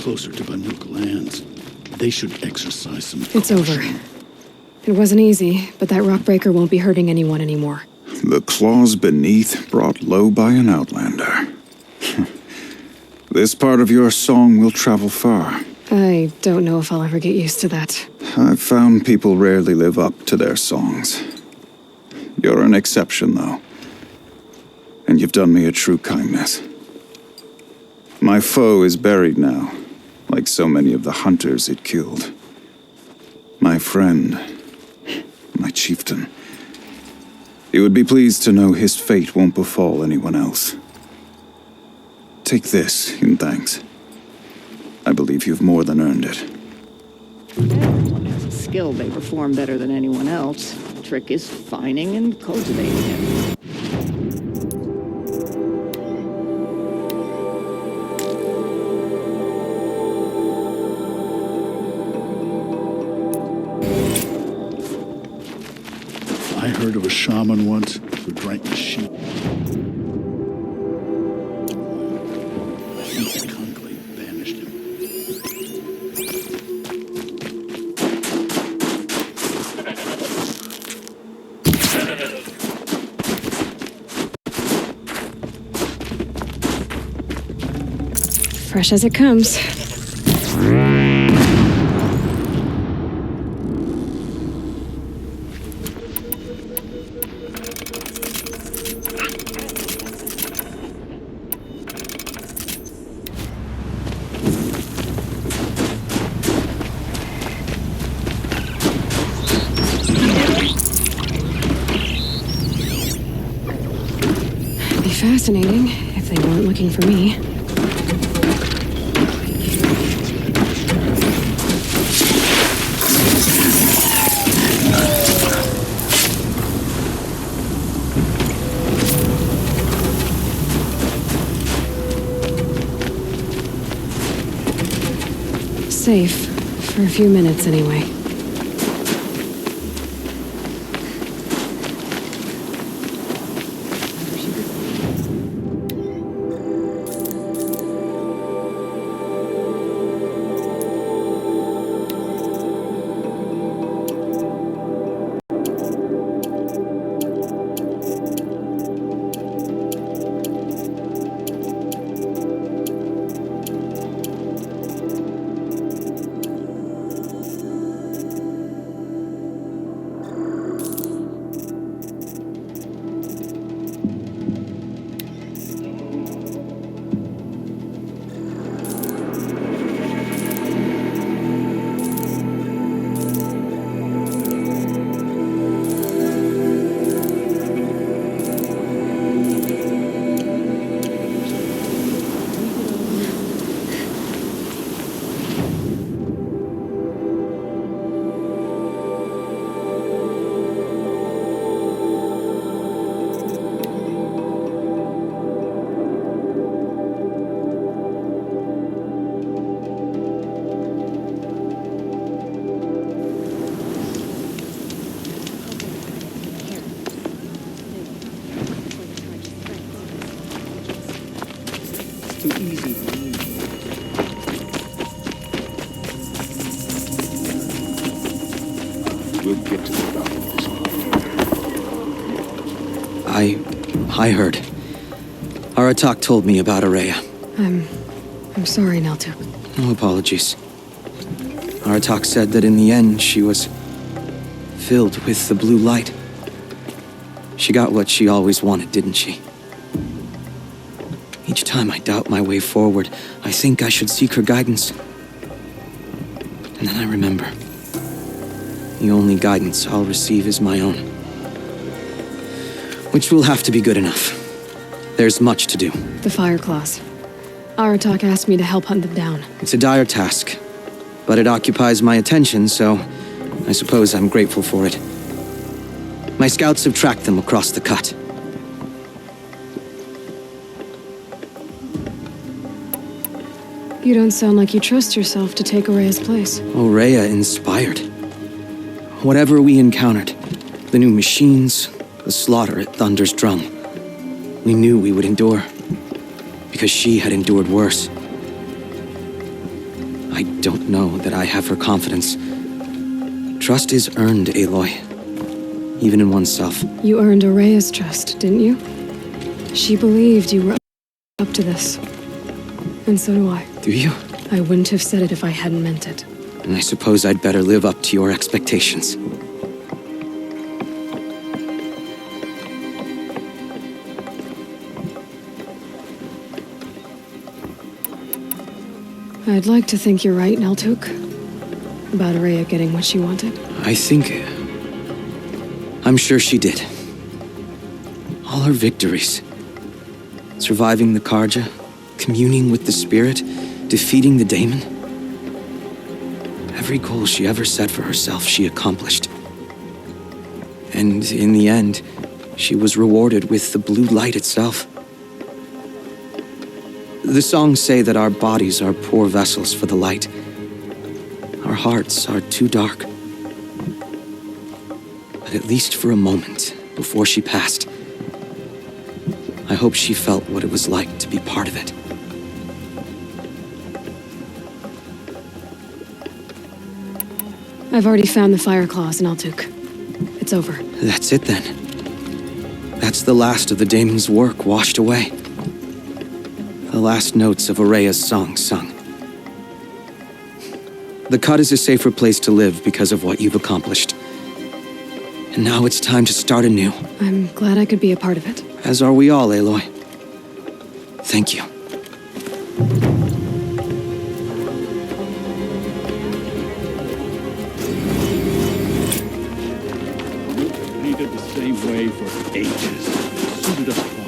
closer to Banuk lands. They should exercise some It's over. It wasn't easy, but that rock breaker won't be hurting anyone anymore. The claws beneath brought low by an outlander. This part of your song will travel far. I don't know if I'll ever get used to that. I've found people rarely live up to their songs. You're an exception, though. And you've done me a true kindness. My foe is buried now, like so many of the hunters it killed. My friend, my chieftain. He would be pleased to know his fate won't befall anyone else. Take this in thanks. I believe you've more than earned it. Everyone has a skill they perform better than anyone else. The trick is finding and cultivating it. I heard of a shaman once who drank the sheep. I think the conclave banished him. Fresh as it comes. Be fascinating if they weren't looking for me. Safe. For a few minutes, anyway. We'll get to the bottom of this. I heard. Aratak told me about Araya. I'm sorry, Neltu. No apologies. Aratak said that in the end she was filled with the blue light. She got what she always wanted, didn't she? Each time I doubt my way forward, I think I should seek her guidance. And then I remember. The only guidance I'll receive is my own. Which will have to be good enough. There's much to do. The Fireclaws. Aratak asked me to help hunt them down. It's a dire task, but it occupies my attention, so I suppose I'm grateful for it. My scouts have tracked them across the cut. You don't sound like you trust yourself to take Araya's place. Oraya inspired. Whatever we encountered, the new machines, the slaughter at Thunder's Drum, we knew we would endure, because she had endured worse. I don't know that I have her confidence. Trust is earned, Aloy. Even in oneself. You earned Araya's trust, didn't you? She believed you were up to this. And so do I. Do you? I wouldn't have said it if I hadn't meant it. And I suppose I'd better live up to your expectations. I'd like to think you're right, Neltuk. About Araya getting what she wanted. I'm sure she did. All her victories. Surviving the Karja, communing with the Spirit, defeating the Daemon. Every goal she ever set for herself, she accomplished. And in the end, she was rewarded with the blue light itself. The songs say that our bodies are poor vessels for the light. Our hearts are too dark. But at least for a moment, before she passed, I hope she felt what it was like to be part of it. I've already found the fire claws in Altuk. It's over. That's it then. That's the last of the Daemon's work washed away. The last notes of Araya's song sung. The Cut is a safer place to live because of what you've accomplished. And now it's time to start anew. I'm glad I could be a part of it. As are we all, Aloy. Thank you. Painted the same way for ages. Suited us fine.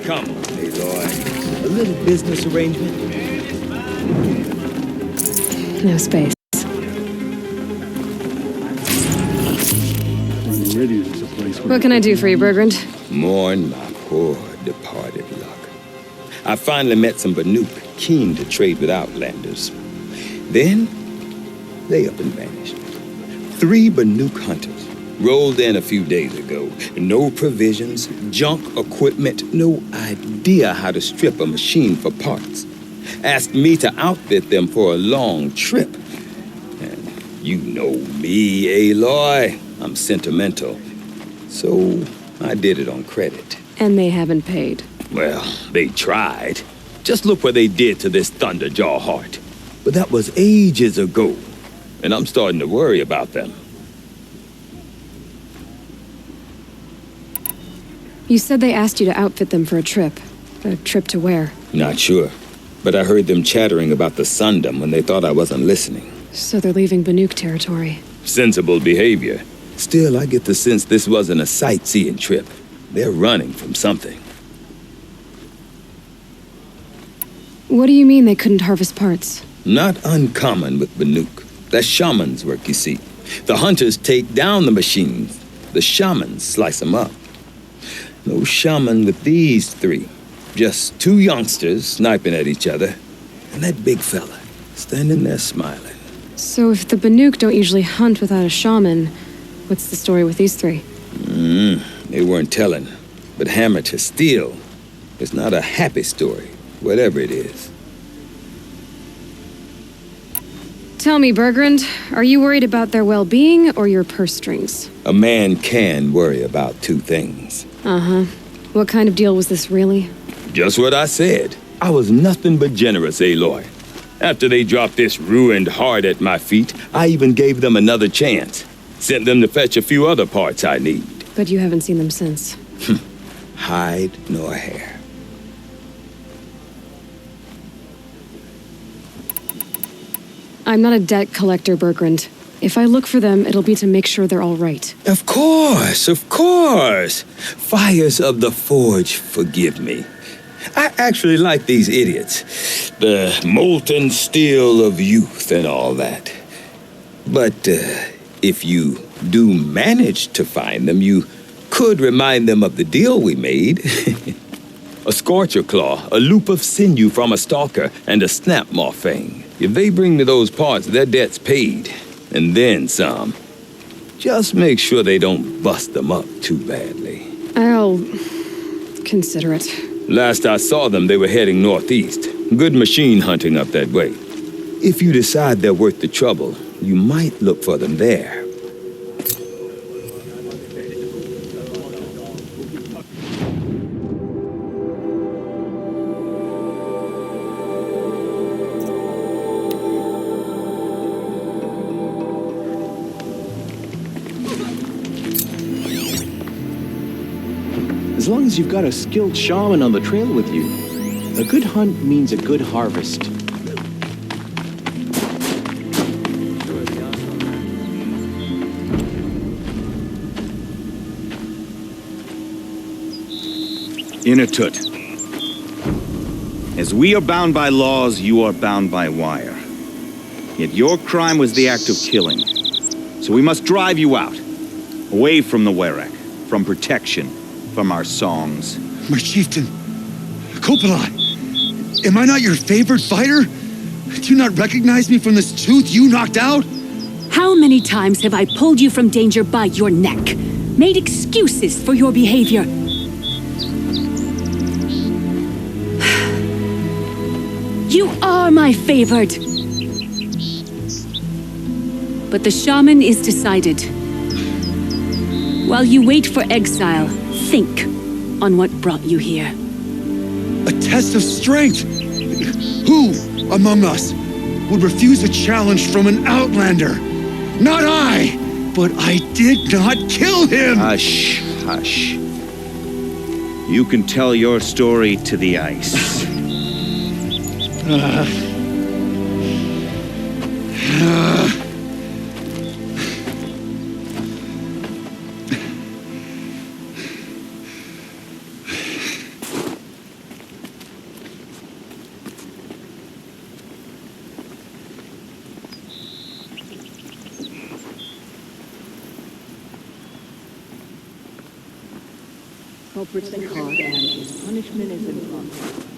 Come, Aloy. A little business arrangement? No space. What can I do for you, Bergrand? Mourn my poor departed luck. I finally met some Banuk keen to trade with Outlanders. Then, they up and vanished. 3 Banuk hunters rolled in a few days ago. No provisions, junk equipment, no idea how to strip a machine for parts. Asked me to outfit them for a long trip. And you know me, Aloy. I'm sentimental. So I did it on credit. And they haven't paid. Well, they tried. Just look what they did to this Thunderjaw heart. But that was ages ago. And I'm starting to worry about them. You said they asked you to outfit them for a trip. A trip to where? Not sure. But I heard them chattering about the Sundom when they thought I wasn't listening. So they're leaving Banuk territory. Sensible behavior. Still, I get the sense this wasn't a sightseeing trip. They're running from something. What do you mean they couldn't harvest parts? Not uncommon with Banuk. That's shaman's work, you see. The hunters take down the machines. The shamans slice them up. No shaman with these 3. Just 2 youngsters sniping at each other. And that big fella standing there smiling. So if the Banuk don't usually hunt without a shaman, what's the story with these 3? They weren't telling. But hammer to steel is not a happy story, whatever it is. Tell me, Bergrand, are you worried about their well-being or your purse strings? A man can worry about 2 things. Uh-huh. What kind of deal was this, really? Just what I said. I was nothing but generous, Aloy. After they dropped this ruined heart at my feet, I even gave them another chance. Sent them to fetch a few other parts I need. But you haven't seen them since. Hide nor hair. I'm not a debt collector, Bergrand. If I look for them, it'll be to make sure they're all right. Of course, of course. Fires of the Forge forgive me. I actually like these idiots. The molten steel of youth and all that. But if you do manage to find them, you could remind them of the deal we made. A Scorcher Claw, a loop of sinew from a stalker, and a Snap Morphine. If they bring me those parts, their debt's paid. And then some. Just make sure they don't bust them up too badly. I'll consider it. Last I saw them, they were heading northeast. Good machine hunting up that way. If you decide they're worth the trouble, you might look for them there. As long as you've got a skilled shaman on the trail with you, a good hunt means a good harvest. Inatut. As we are bound by laws, you are bound by wire. Yet your crime was the act of killing. So we must drive you out. Away from the Werek, from protection, from our songs. My chieftain, Kopalai, am I not your favorite fighter? Do you not recognize me from this tooth you knocked out? How many times have I pulled you from danger by your neck? Made excuses for your behavior? You are my favorite! But the shaman is decided. While you wait for exile, think on what brought you here. A test of strength! Who among us would refuse a challenge from an outlander? Not I! But I did not kill him! Hush, hush. You can tell your story to the ice. Culprit's been caught and his punishment is in progress.